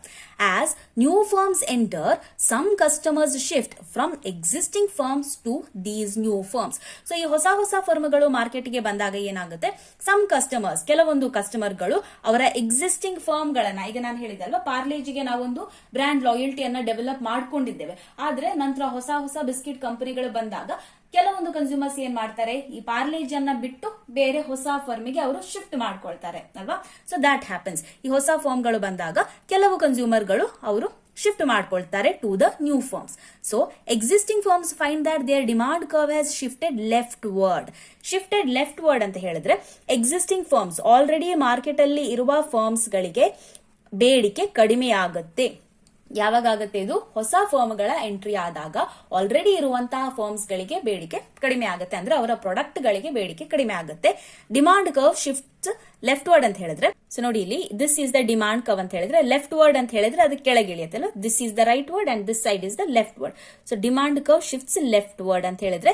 As new firms enter, some customers shift from existing firms to these new firms. So ಈ ಹೊಸ ಫರ್ಮ್ಗಳು ಮಾರ್ಕೆಟ್ಗೆ ಬಂದಾಗ ಏನಾಗುತ್ತೆ, ಸಮ್ ಕಸ್ಟಮರ್ಸ್, ಕೆಲವೊಂದು ಕಸ್ಟಮರ್ಗಳು ಅವರ ಎಕ್ಸಿಸ್ಟಿಂಗ್ ಫರ್ಮ್ ಗಳನ್ನ, ಈಗ ನಾನು ಹೇಳಿದಲ್ವಾ ಪಾರ್ಲೇಜಿಗೆ ನಾವೊಂದು ಬ್ರ್ಯಾಂಡ್ ಲಾಯಲ್ಟಿಯನ್ನ ಡೆವಲಪ್ ಮಾಡ್ಕೊಂಡಿದ್ದೇವೆ, ಆದ್ರೆ ನಂತರ ಹೊಸ ಬಿಸ್ಕಿಟ್ ಕಂಪನಿಗಳು ಬಂದಾಗ ಕೆಲವೊಂದು ಕನ್ಸ್ಯೂಮರ್ಸ್ ಏನ್ ಮಾಡ್ತಾರೆ, ಈ ಪಾರ್ಲೇಜಿಯನ್ನ ಬಿಟ್ಟು ಬೇರೆ ಹೊಸ ಫರ್ಮಿಗೆ ಅವರು ಶಿಫ್ಟ್ ಮಾಡ್ಕೊಳ್ತಾರೆ ಅಲ್ವಾ. So that happens. ಈ ಹೊಸ ಫರ್ಮ್ಗಳು ಬಂದಾಗ ಕೆಲವು ಕನ್ಸ್ಯೂಮರ್ಗಳು ಅವರು ಶಿಫ್ಟ್ ಮಾಡ್ಕೊಳ್ತಾರೆ to the new firms. So existing firms find that their demand curve has shifted leftward ಅಂತ ಹೇಳಿದ್ರೆ, ಎಕ್ಸಿಸ್ಟಿಂಗ್ ಫರ್ಮ್ಸ್, ಆಲ್ರೆಡಿ ಮಾರ್ಕೆಟ್ ಅಲ್ಲಿ ಇರುವ ಫರ್ಮ್ಸ್ ಗಳಿಗೆ ಬೇಡಿಕೆ ಕಡಿಮೆ ಆಗುತ್ತೆ. ಯಾವಾಗ ಆಗುತ್ತೆ ಇದು, ಹೊಸ ಫರ್ಮ್ಗಳ ಎಂಟ್ರಿ ಆದಾಗ ಆಲ್ರೆಡಿ ಇರುವಂತಹ ಫರ್ಮ್ಸ್ ಗಳಿಗೆ ಬೇಡಿಕೆ ಕಡಿಮೆ ಆಗುತ್ತೆ, ಅಂದ್ರೆ ಅವರ ಪ್ರಾಡಕ್ಟ್ ಗಳಿಗೆ ಬೇಡಿಕೆ ಕಡಿಮೆ ಆಗುತ್ತೆ. Demand curve shift leftward ಅಂತ ಹೇಳಿದ್ರೆ, ಸೊ ನೋಡಿ ಇಲ್ಲಿ this is the demand curve ಅಂತ ಹೇಳಿದ್ರೆ, ಲೆಫ್ಟ್ ವರ್ಡ್ ಅಂತ ಹೇಳಿದ್ರೆ ಅದು ಕೆಳಗೆ ಇಳಿಯುತ್ತಲ್ಲ, this is the rightward and this side is the leftward. So demand curve shifts leftward ಅಂತ ಹೇಳಿದ್ರೆ,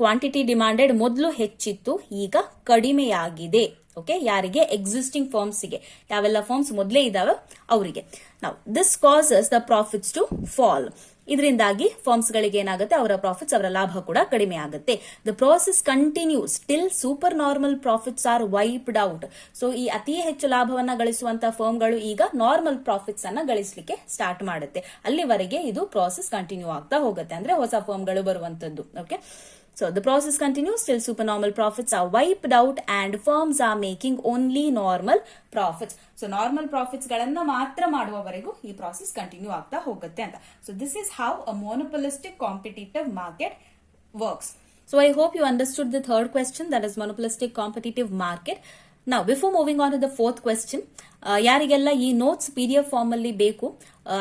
ಕ್ವಾಂಟಿಟಿ ಡಿಮಾಂಡೆಡ್ ಮೊದಲು ಹೆಚ್ಚಿತ್ತು, ಈಗ ಕಡಿಮೆಯಾಗಿದೆ. ಓಕೆ, ಯಾರಿಗೆ, ಎಕ್ಸಿಸ್ಟಿಂಗ್ ಫರ್ಮ್ಸ್ಗೆ, ಯಾವೆಲ್ಲ ಫರ್ಮ್ಸ್ ಮೊದಲೇ ಇದಾವೆ ಅವರಿಗೆ. ನಾವು this causes the profits to fall. ಇದರಿಂದಾಗಿ ಫರ್ಮ್ಸ್ ಗಳಿಗೆ ಏನಾಗುತ್ತೆ, ಅವರ ಪ್ರಾಫಿಟ್ಸ್, ಅವರ ಲಾಭ ಕೂಡ ಕಡಿಮೆ ಆಗುತ್ತೆ. The process continues till super normal profits are wiped out. So ಈ ಅತಿ ಹೆಚ್ಚು ಲಾಭವನ್ನ ಗಳಿಸುವಂತಹ ಫರ್ಮ್ಗಳು ಈಗ ನಾರ್ಮಲ್ ಪ್ರಾಫಿಟ್ಸ್ ಅನ್ನ ಗಳಿಸಲಿಕ್ಕೆ ಸ್ಟಾರ್ಟ್ ಮಾಡುತ್ತೆ. ಅಲ್ಲಿವರೆಗೆ ಇದು ಪ್ರಾಸೆಸ್ ಕಂಟಿನ್ಯೂ ಆಗ್ತಾ ಹೋಗುತ್ತೆ, ಅಂದ್ರೆ ಹೊಸ ಫರ್ಮ್ಗಳು ಬರುವಂತದ್ದು. Okay, so the process continues till supernormal profits are wiped out and firms are making only normal profits. So normal profits ಗಳನ್ನ ಮಾತ್ರ ಮಾಡುವವರೆಗೂ ಈ process ಕಂಟಿನ್ಯೂ ಆಗ್ತಾ ಹೋಗುತ್ತೆ ಅಂತ. So this is how a monopolistic competitive market works. So I hope you understood the third question, that is monopolistic competitive market. Now before moving on to the fourth question, ಯಾರಿಗೆಲ್ಲ ಈ notes PDF form ಅಲ್ಲಿ ಬೇಕು,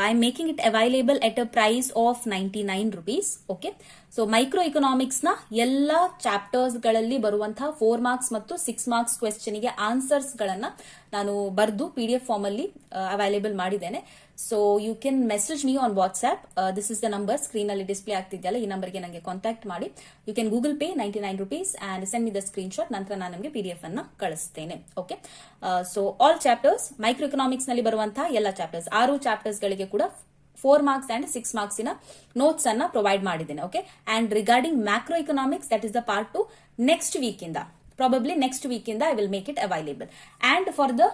I am making it available at a price of 99 rupees. Okay, so micro economics ನ ಎಲ್ಲ chapters ಗಳಲ್ಲಿ ಬರುವಂತಹ 4 marks ಮತ್ತು 6 marks question ಗೆ ಆನ್ಸರ್ಸ್ ಗಳನ್ನ ನಾನು ಬರೆದು PDF ಫಾರ್ಮ್ ಅಲ್ಲಿ ಅವೈಲೇಬಲ್ ಮಾಡಿದ್ದೇನೆ. So you can message me on WhatsApp. This is the number screen ಅಲ್ಲಿ ಡಿಸ್ಪ್ಲೇ ಆಗ್ತಿದೆಯಲ್ಲ, ಈ ನಂಬರ್ಗೆ ನನಗೆ ಕಾಂಟ್ಯಾಕ್ಟ್ ಮಾಡಿ. You can Google Pay 99 rupees and send me the screenshot. ನಂತರ ನಾನು ನಿಮಗೆ PDF ಅನ್ನ ಕಳಿಸ್ತೇನೆ. Okay, so all chapters, micro economics ನಲ್ಲಿ ಬರುವಂತಹ ಎಲ್ಲ ಚಾಪ್ಟರ್ಸ್ 6 ಚಾಪ್ಟರ್ಸ್ ಗಳಿಗೆ ಕೂಡ 4 ಮಾರ್ಕ್ಸ್ ಅಂಡ್ 6 ಮಾರ್ಕ್ಸ್ ನೋಟ್ಸ್ ಅನ್ನ ಪ್ರೊವೈಡ್ ಮಾಡಿದ್ದೇನೆ. Okay, and regarding macro economics, that is the part 2. Next week ಇಂದ, ಪ್ರಾಬಬ್ಲಿ ನೆಕ್ಸ್ಟ್ ವೀಕ್ ಇಂದ I will make it available. And for the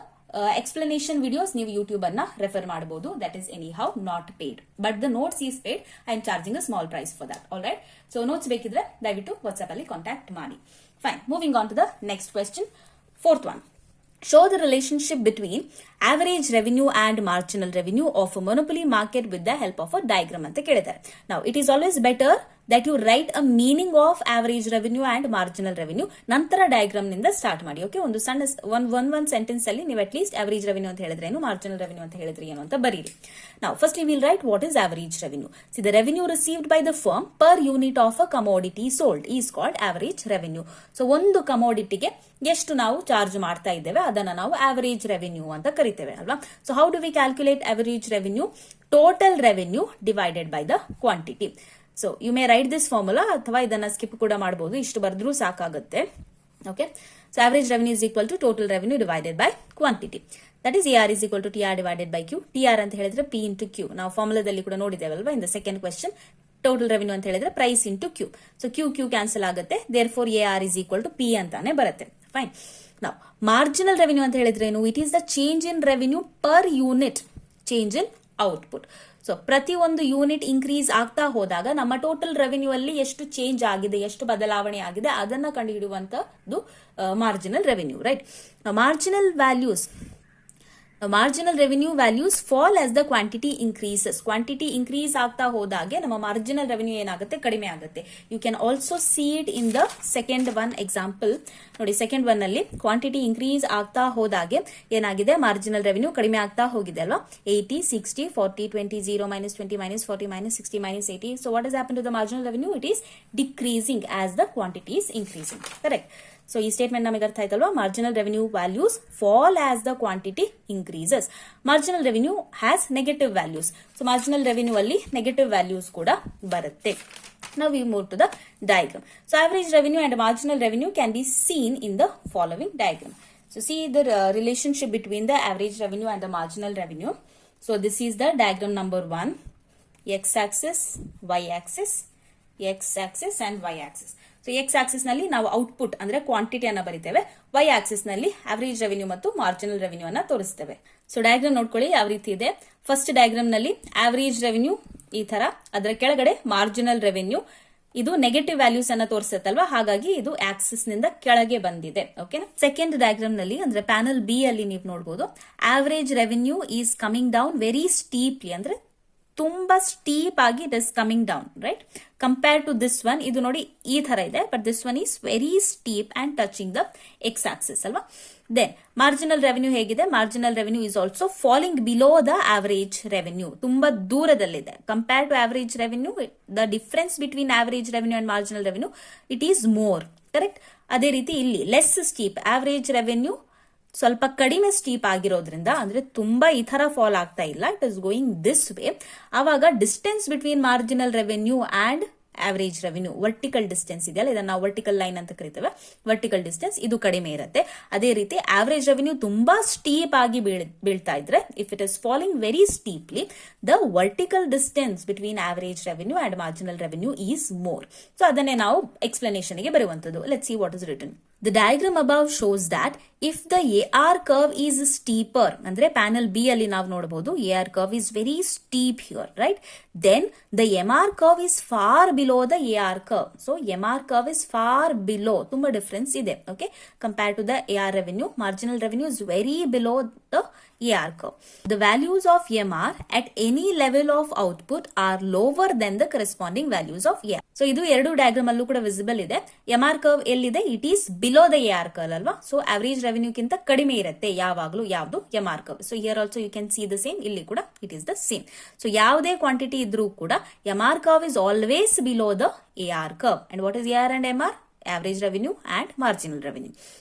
explanation videos ನೀವು YouTube ಅನ್ನ refer ಮಾಡಬಹುದು. That is anyhow not paid, but the notes is paid. I am charging a small price for that. All right, so notes ಬೇಕಿದ್ರೆ ದಯವಿಟ್ಟು WhatsApp ಅಲ್ಲಿ contact ಮಾಡಿ. Fine, moving on to the next question, 4th one. Show the relationship between average revenue and marginal revenue of a monopoly market with the help of a diagram ಅಂತ ಕೇಳಿದ್ದಾರೆ. Now, it is always better that you write a meaning of average revenue and marginal revenue. ನಂತರ diagram ನಿಂದ start ಮಾಡಿ. Okay, ಒಂದು ಸಣ್ಣ ಒಂದ್ sentence ಅಲ್ಲಿ ನೀವು ಅಟ್ ಲೀಸ್ಟ್ average revenue ಅಂತ ಹೇಳಿದ್ರೆ ಏನು, marginal revenue ಅಂತ ಹೇಳಿದ್ರೆ ಏನು ಅಂತ ಬರೀರಿ. Now, firstly we will write what is average revenue. See, the revenue received by the firm per unit of a commodity sold is called average revenue. So, ಒಂದು ಕಮೋಡಿಟಿಗೆ ಎಷ್ಟು ನಾವು ಚಾರ್ಜ್ ಮಾಡ್ತಾ ಇದ್ದೇವೆ ಅದನ್ನ ನಾವು ಆವರೇಜ್ ರೆವೆನ್ಯೂ ಅಂತ ಕರಿತೇವೆ ಅಲ್ವಾ. So how do we calculate average revenue? Total revenue divided by the quantity. So you may write this formula, ಅಥವಾ ಇದನ್ನ ಸ್ಕಿಪ್ ಕೂಡ ಮಾಡಬಹುದು, ಇಷ್ಟು ಬರೆದ್ರೂ ಸಾಕಾಗುತ್ತೆ. Okay, so average revenue is equal to total revenue divided by quantity. That is AR is equal to TR divided by Q. TR ಅಂತ ಹೇಳಿದ್ರೆ P into Q. ನಾವು ಫಾರ್ಮುಲಾದಲ್ಲಿ ಕೂಡ ನೋಡಿದ್ದೇವಲ್ವಾ in the second question. Total revenue ಅಂತ ಹೇಳಿದ್ರೆ price into Q. So Q cancel ಆಗುತ್ತೆ, therefore AR is equal to P ಅಂತಾನೆ ಬರುತ್ತೆ. ಫೈನ್. ನಾವು ಮಾರ್ಜಿನಲ್ ರೆವೆನ್ಯೂ ಅಂತ ಹೇಳಿದ್ರೆ ಏನು? It is the change in revenue per unit change in output. So ಪ್ರತಿ ಒಂದು ಯೂನಿಟ್ ಇನ್ಕ್ರೀಸ್ ಆಗ್ತಾ ಹೋದಾಗ ನಮ್ಮ ಟೋಟಲ್ ರೆವೆನ್ಯೂ ಅಲ್ಲಿ ಎಷ್ಟು ಚೇಂಜ್ ಆಗಿದೆ, ಎಷ್ಟು ಬದಲಾವಣೆ ಆಗಿದೆ ಅದನ್ನ ಕಂಡುಹಿಡಿಯುವಂತದ್ದು marginal revenue, right. Marginal revenue values fall as the quantity increases. Quantity increase ಆಗ್ತಾ ಹೋದಾಗೆ ನಮ್ಮ marginal revenue ಏನಾಗುತ್ತೆ, ಕಡಿಮೆ ಆಗುತ್ತೆ. You can also see it in the second one example. ನೋಡಿ, ಸೆಕೆಂಡ್ ಒನ್ ಅಲ್ಲಿ ಕ್ವಾಂಟಿಟಿ ಇನ್ಕ್ರೀಸ್ ಆಗ್ತಾ ಹೋದಾಗೆ ಏನಾಗಿದೆ, ಮಾರ್ಜಿನಲ್ ರೆವೆನ್ಯೂ ಕಡಿಮೆ ಆಗ್ತಾ ಹೋಗಿದೆ ಅಲ್ವಾ. 80, 60, 40, 20, 0, minus 20, minus 40, minus 60, minus 80. So what has happened to the marginal revenue? It is decreasing as the quantity is increasing. Correct. So ಈ ಸ್ಟೇಟ್ಮೆಂಟ್ ನಮಗೆ ಅರ್ಥ ಆಯ್ತಲ್ವಾ. Marginal revenue values fall as the quantity increases. Marginal revenue has negative values. So marginal revenue ಅಲ್ಲಿ negative values ಕೂಡ ಬರುತ್ತೆ. Now we move to the diagram. So average revenue and marginal revenue can be seen in the following diagram. So see the relationship between the average revenue and the marginal revenue. So this is the diagram number 1. X-axis, Y-axis, X-axis and Y-axis. So X Axis ನಲ್ಲಿ ನಾವು output ಅಂದ್ರೆ ಕ್ವಾಂಟಿಟಿಯನ್ನ ಬರೀತೇವೆ, Y Axis ನಲ್ಲಿ average revenue ಮತ್ತು marginal revenue ಅನ್ನ ತೋರಿಸ್ತೇವೆ. So diagram ನೋಡ್ಕೊಳ್ಳಿ ಯಾವ ರೀತಿ ಇದೆ. ಫಸ್ಟ್ ಡಯಾಗ್ರಾಮ್ ನಲ್ಲಿ ಆವರೇಜ್ ರೆವೆನ್ಯೂ ಈ ತರ, ಅದರ ಕೆಳಗಡೆ ಮಾರ್ಜಿನಲ್ ರೆವೆನ್ಯೂ. ಇದು ನೆಗೆಟಿವ್ ವ್ಯಾಲ್ಯೂಸ್ ಅನ್ನ ತೋರಿಸುತ್ತಲ್ವಾ, ಹಾಗಾಗಿ ಇದು ಆಕ್ಸಿಸ್ ನಿಂದ ಕೆಳಗೆ ಬಂದಿದೆ. ಓಕೆ, ಸೆಕೆಂಡ್ ಡಯಾಗ್ರಾಮ್ ನಲ್ಲಿ ಅಂದ್ರೆ ಪ್ಯಾನಲ್ ಬಿ ಅಲ್ಲಿ ನೀವು ನೋಡಬಹುದು, average revenue is coming down very steeply, ಅಂದ್ರೆ ತುಂಬಾ ಸ್ಟೀಪ್ ಆಗಿ it is coming down, right, compare to this one. ಇದು ನೋಡಿ ಈ ತರ ಇದೆ, but this one is very steep and touching the X axis ಅಲ್ವಾ. ದೆನ್ ಮಾರ್ಜಿನಲ್ ರೆವೆನ್ಯೂ ಹೇಗಿದೆ? Marginal revenue is also falling below the average revenue, ತುಂಬಾ ದೂರದಲ್ಲಿದೆ compare to average revenue. The difference between average revenue and marginal revenue it is more, correct. ಅದೇ ರೀತಿ ಇಲ್ಲಿ less steep, average revenue ಸ್ವಲ್ಪ ಕಡಿಮೆ steep ಆಗಿರೋದ್ರಿಂದ, ಅಂದ್ರೆ ತುಂಬಾ ಈ ತರ ಫಾಲ್ ಆಗ್ತಾ ಇಲ್ಲ, it is going this way. ಆವಾಗ distance between marginal revenue and average revenue, vertical distance ಇದೆಯಲ್ಲ, ಇದನ್ನ ನಾವು ವರ್ಟಿಕಲ್ ಲೈನ್ ಅಂತ ಕರಿತೇವೆ, ವರ್ಟಿಕಲ್ ಡಿಸ್ಟೆನ್ಸ್ ಇದು ಕಡಿಮೆ ಇರುತ್ತೆ. ಅದೇ ರೀತಿ ಆವರೇಜ್ ರೆವೆನ್ಯೂ ತುಂಬಾ ಸ್ಟೀಪ್ ಆಗಿ ಬೀಳ್ತಾ ಇದ್ರೆ, if it is falling very steeply, the vertical distance between average revenue and marginal revenue is more. So ಅದನ್ನೇ ನಾವು ಎಕ್ಸ್ಪ್ಲನೇಷನ್ ಗೆ ಬರುವಂತದ್ದು. Let's see what is written. The diagram above shows that if the AR curve is steeper, ಅಂದ್ರೆ panel B ಅಲ್ಲಿ ನಾವು ನೋಡಬಹುದು AR curve is very steep here, right? Then the MR curve is far below the AR curve. So MR curve is far below. ತುಂಬಾ difference ಇದೆ, okay? Compared to the AR revenue, marginal revenue is very below the AR curve. The values of MR at any level of output are lower than the corresponding values of AR. So ಇದು ಎರಡು diagram ಅಲ್ಲೂ ಕೂಡ visible ಇದೆ. MR curve ಎಲ್ಲಿದೆ? It is below the A R curve ಅಲ್ವಾ. So average ರೆವೆನ್ಯೂಕ್ಕಿಂತ ಕಡಿಮೆ ಇರುತ್ತೆ ಯಾವಾಗಲೂ ಯಾವುದು M R curve. So here also you can see the same, ಇಲ್ಲಿ ಕೂಡ it is the same. So ಯಾವುದೇ ಕ್ವಾಂಟಿಟಿ ಇದ್ರೂ ಕೂಡ M R curve is always below the A R curve. And what is A R and M R? Average revenue and marginal revenue.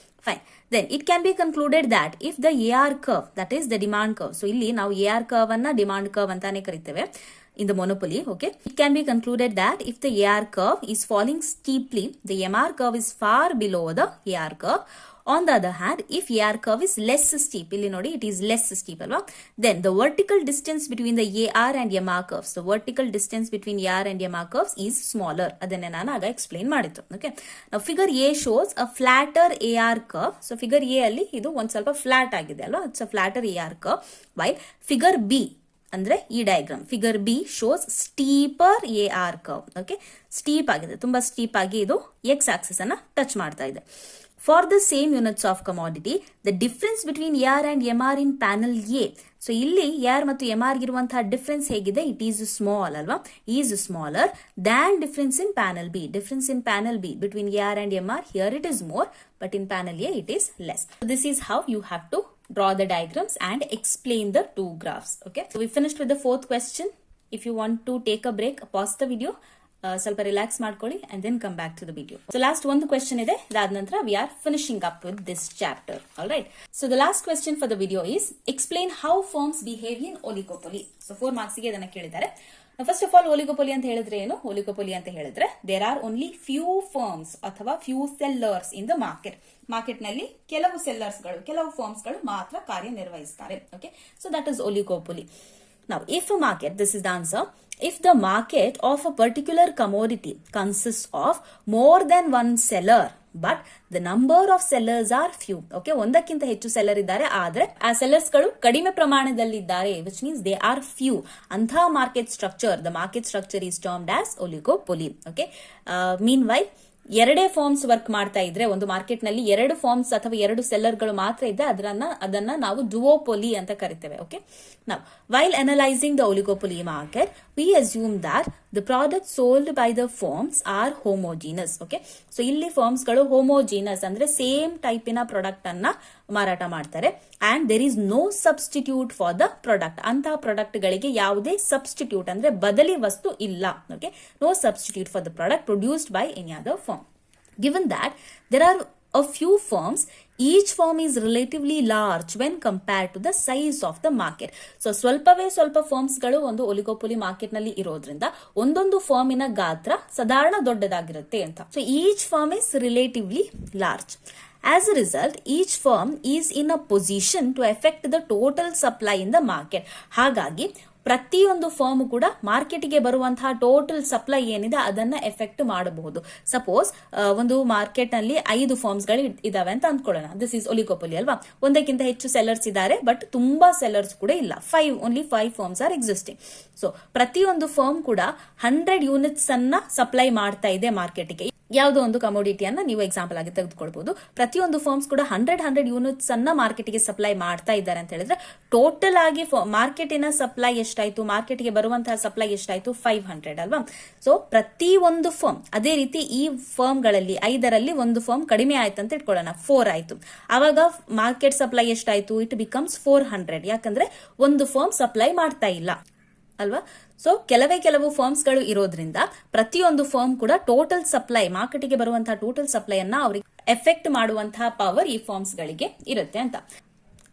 Fine. Then it can be concluded that if the AR curve, that is the demand curve. So ಇಲ್ಲಿ ನಾವು AR curve ಅನ್ನ demand curve ಅಂತಾನೆ ಕರಿತೇವೆ in the monopoly. Okay. It can be concluded that if the AR curve is falling steeply, the MR curve is far below the AR curve. On the other hand, if AR curve is less steep, ಇಲ್ಲಿ ನೋಡಿ it is less steep ಅಲ್ವಾ, then the vertical distance between the AR and MR curves, the vertical distance between AR and MR curves is smaller. ಅದನ್ನೇ ನಾನು ಆಗ explain ಮಾಡಿದ್ದು. Okay. ನಾವು figure A shows a flatter AR curve. So figure A ಅಲ್ಲಿ ಇದು ಒಂದ್ ಸ್ವಲ್ಪ flat ಆಗಿದೆ ಅಲ್ವಾ, it's a flatter AR curve, while figure B ಅಂದ್ರೆ ಈ diagram figure B shows steeper AR curve. Okay, steep ಆಗಿದೆ, ತುಂಬಾ ಸ್ಟೀಪ್ ಆಗಿ ಇದು ಎಕ್ಸ್ ಆಕ್ಸಿಸ್ ಅನ್ನ ಟಚ್ ಮಾಡ್ತಾ ಇದೆ. For the same units of commodity, the difference between AR and MR in panel A. So ಇಲ್ಲಿ AR ಮತ್ತು MR ಇರುವಂತಹ ಡಿಫರೆನ್ಸ್ ಹೇಗಿದೆ? ಇಟ್ ಈಸ್ ಸ್ಮಾಲ್ ಅಲ್ವಾ, is smaller than difference in panel B. Difference in panel be between AR and MR, here it is more, but in panel A it is less. So this is how you have to draw the diagrams and explain the two graphs. Okay, so we finished with the fourth question. If you want to take a break, pause the video, ಸ್ವಲ್ಪ relax ಮಾಡ್ಕೊಳ್ಳಿ and then come back to the video. So last ಒಂದು question ಇದೆ, ಅದಾದ ನಂತರ we are finishing up with this chapter. All right. So the last question for the video is explain how firms behave in oligopoly. So 4 marks ಗೆ ಅದನ್ನ ಕೇಳಿದ್ದಾರೆ. First of all ಒಲಿಗೋಪೊಲಿ ಅಂತ ಹೇಳಿದ್ರೆ ಏನು? ಒಲಿಗೋಪೊಲಿ ಅಂತ ಹೇಳಿದ್ರೆ there are only few firms ಅಥವಾ few sellers in the market. Market ನಲ್ಲಿ ಕೆಲವು ಸೆಲ್ಲರ್ಸ್ ಗಳು, ಕೆಲವು ಫರ್ಮ್ಸ್ ಗಳು ಮಾತ್ರ ಕಾರ್ಯನಿರ್ವಹಿಸುತ್ತಾರೆ. Okay, so that is oligopoly. Now, if a market, this is the answer, if the market of a particular commodity consists of more than one seller, but the number of sellers are few. Okay, ಒಂದಕ್ಕಿಂತ ಹೆಚ್ಚು seller ಇದ್ದಾರೆ, ಆದ್ರೆ ಆ sellers ಗಳು ಕಡಿಮೆ ಪ್ರಮಾಣದಲ್ಲಿದ್ದಾರೆ, which means they are few. ಅಂತಹ market structure, the market structure is termed as oligopoly. Okay, meanwhile, ಎರಡೇ forms work ಮಾಡ್ತಾ ಇದ್ರೆ, ಒಂದು ಮಾರ್ಕೆಟ್ ನಲ್ಲಿ ಎರಡು ಫಾರ್ಮ್ಸ್ ಅಥವಾ ಎರಡು ಸೆಲ್ಲರ್ ಗಳು ಮಾತ್ರ ಇದ್ದೆ ಅದನ್ನ ನಾವು ಡುವೋಪೊಲಿ ಅಂತ ಕರಿತೇವೆ. ಓಕೆ, ನಾವು while analysing the oligopoly market we assume that the product sold by the firms are homogeneous. Okay, so ಇಲ್ಲಿ ಫರ್ಮ್ಸ್ ಗಳು ಹೋಮೋಜಿನಸ್ ಅಂದ್ರೆ ಸೇಮ್ ಟೈಪಿನ ಪ್ರಾಡಕ್ಟ್ ಅನ್ನ ಮಾರಾಟ ಮಾಡ್ತಾರೆ. And there is no substitute for the product. ಅಂತಹ product ಗಳಿಗೆ ಯಾವುದೇ ಸಬ್ಸ್ಟಿಟ್ಯೂಟ್ ಅಂದ್ರೆ ಬದಲಿ ವಸ್ತು ಇಲ್ಲ. Okay, no substitute for the product produced by any other firm. Given that there are a few firms, each firm is relatively large when compared to the size of the market. So ಸ್ವಲ್ಪ firms ಗಳು ಒಂದು ಒಲಿಗೋಪೊಲಿ market ನಲ್ಲಿ ಇರೋದ್ರಿಂದ ಒಂದೊಂದು ಫರ್ಮಿನ ಗಾತ್ರ ಸಾಧಾರಣ ದೊಡ್ಡದಾಗಿರುತ್ತೆ ಅಂತ. So each firm is relatively large. As a result, each firm is in a position to affect the total supply in the market. ಹಾಗಾಗಿ ಪ್ರತಿಯೊಂದು ಫರ್ಮ್ ಕೂಡ ಮಾರ್ಕೆಟ್ಗೆ ಬರುವಂತಹ ಟೋಟಲ್ ಸಪ್ಲೈ ಏನಿದೆ ಅದನ್ನ ಎಫೆಕ್ಟ್ ಮಾಡಬಹುದು. ಸಪೋಸ್ ಒಂದು ಮಾರ್ಕೆಟ್ ನಲ್ಲಿ 5 ಫರ್ಮ್ಸ್ ಗಳು ಇದಾವೆ ಅಂತ ಅಂದ್ಕೊಳ್ಳೋಣ. ದಿಸ್ ಇಸ್ ಒಲಿಗೋಪೊಲಿ ಅಲ್ವಾ, ಒಂದಕ್ಕಿಂತ ಹೆಚ್ಚು ಸೆಲ್ಲರ್ಸ್ ಇದ್ದಾರೆ, ಬಟ್ ತುಂಬಾ ಸೆಲ್ಲರ್ಸ್ ಕೂಡ ಇಲ್ಲ. Only 5 firms are existing. So ಪ್ರತಿಯೊಂದು ಫರ್ಮ್ ಕೂಡ 100 ಯೂನಿಟ್ಸ್ ಅನ್ನ ಸಪ್ಲೈ ಮಾಡ್ತಾ ಇದೆ ಮಾರ್ಕೆಟ್ಗೆ. ಯಾವುದೋ ಒಂದು ಕಮೋಡಿಟಿಯನ್ನ ನೀವು ಎಕ್ಸಾಂಪಲ್ ಆಗಿ ತೆಗೆದುಕೊಳ್ಬಹುದು. ಪ್ರತಿಯೊಂದು ಫರ್ಮ್ಸ್ ಕೂಡ 100 ಯೂನಿಟ್ಸ್ ಅನ್ನ ಮಾರ್ಕೆಟ್ಗೆ ಸಪ್ಲೈ ಮಾಡ್ತಾ ಇದ್ದಾರೆ ಅಂತ ಹೇಳಿದ್ರೆ ಟೋಟಲ್ ಆಗಿ ಮಾರ್ಕೆಟಿನ ಸಪ್ಲೈ ಎಷ್ಟಾಯ್ತು, ಮಾರ್ಕೆಟ್ಗೆ ಬರುವಂತಹ ಸಪ್ಲೈ ಎಷ್ಟಾಯ್ತು? 500 ಅಲ್ವಾ. ಸೊ ಪ್ರತಿ ಒಂದು ಫರ್ಮ್, ಅದೇ ರೀತಿ ಈ ಫರ್ಮ್ ಗಳಲ್ಲಿ 5ರಲ್ಲಿ ಒಂದು ಫರ್ಮ್ ಕಡಿಮೆ ಆಯ್ತು ಅಂತ ಇಟ್ಕೊಳ್ಳೋಣ, 4 ಆಯ್ತು. ಅವಾಗ ಮಾರ್ಕೆಟ್ ಸಪ್ಲೈ ಎಷ್ಟಾಯ್ತು? It becomes 400. ಯಾಕಂದ್ರೆ ಒಂದು ಫರ್ಮ್ ಸಪ್ಲೈ ಮಾಡ್ತಾ ಇಲ್ಲ ಅಲ್ವಾ. ಸೊ ಕೆಲವು ಫರ್ಮ್ಸ್ ಗಳು ಇರೋದ್ರಿಂದ ಪ್ರತಿಯೊಂದು ಫರ್ಮ್ ಕೂಡ ಟೋಟಲ್ ಸಪ್ಲೈ, ಮಾರ್ಕೆಟ್ಗೆ ಬರುವಂತಹ ಟೋಟಲ್ ಸಪ್ಲೈ ಅನ್ನ ಅವ್ರಿಗೆ ಎಫೆಕ್ಟ್ ಮಾಡುವಂತಹ ಪವರ್ ಈ ಫರ್ಮ್ಸ್ ಗಳಿಗೆ ಇರುತ್ತೆ ಅಂತ.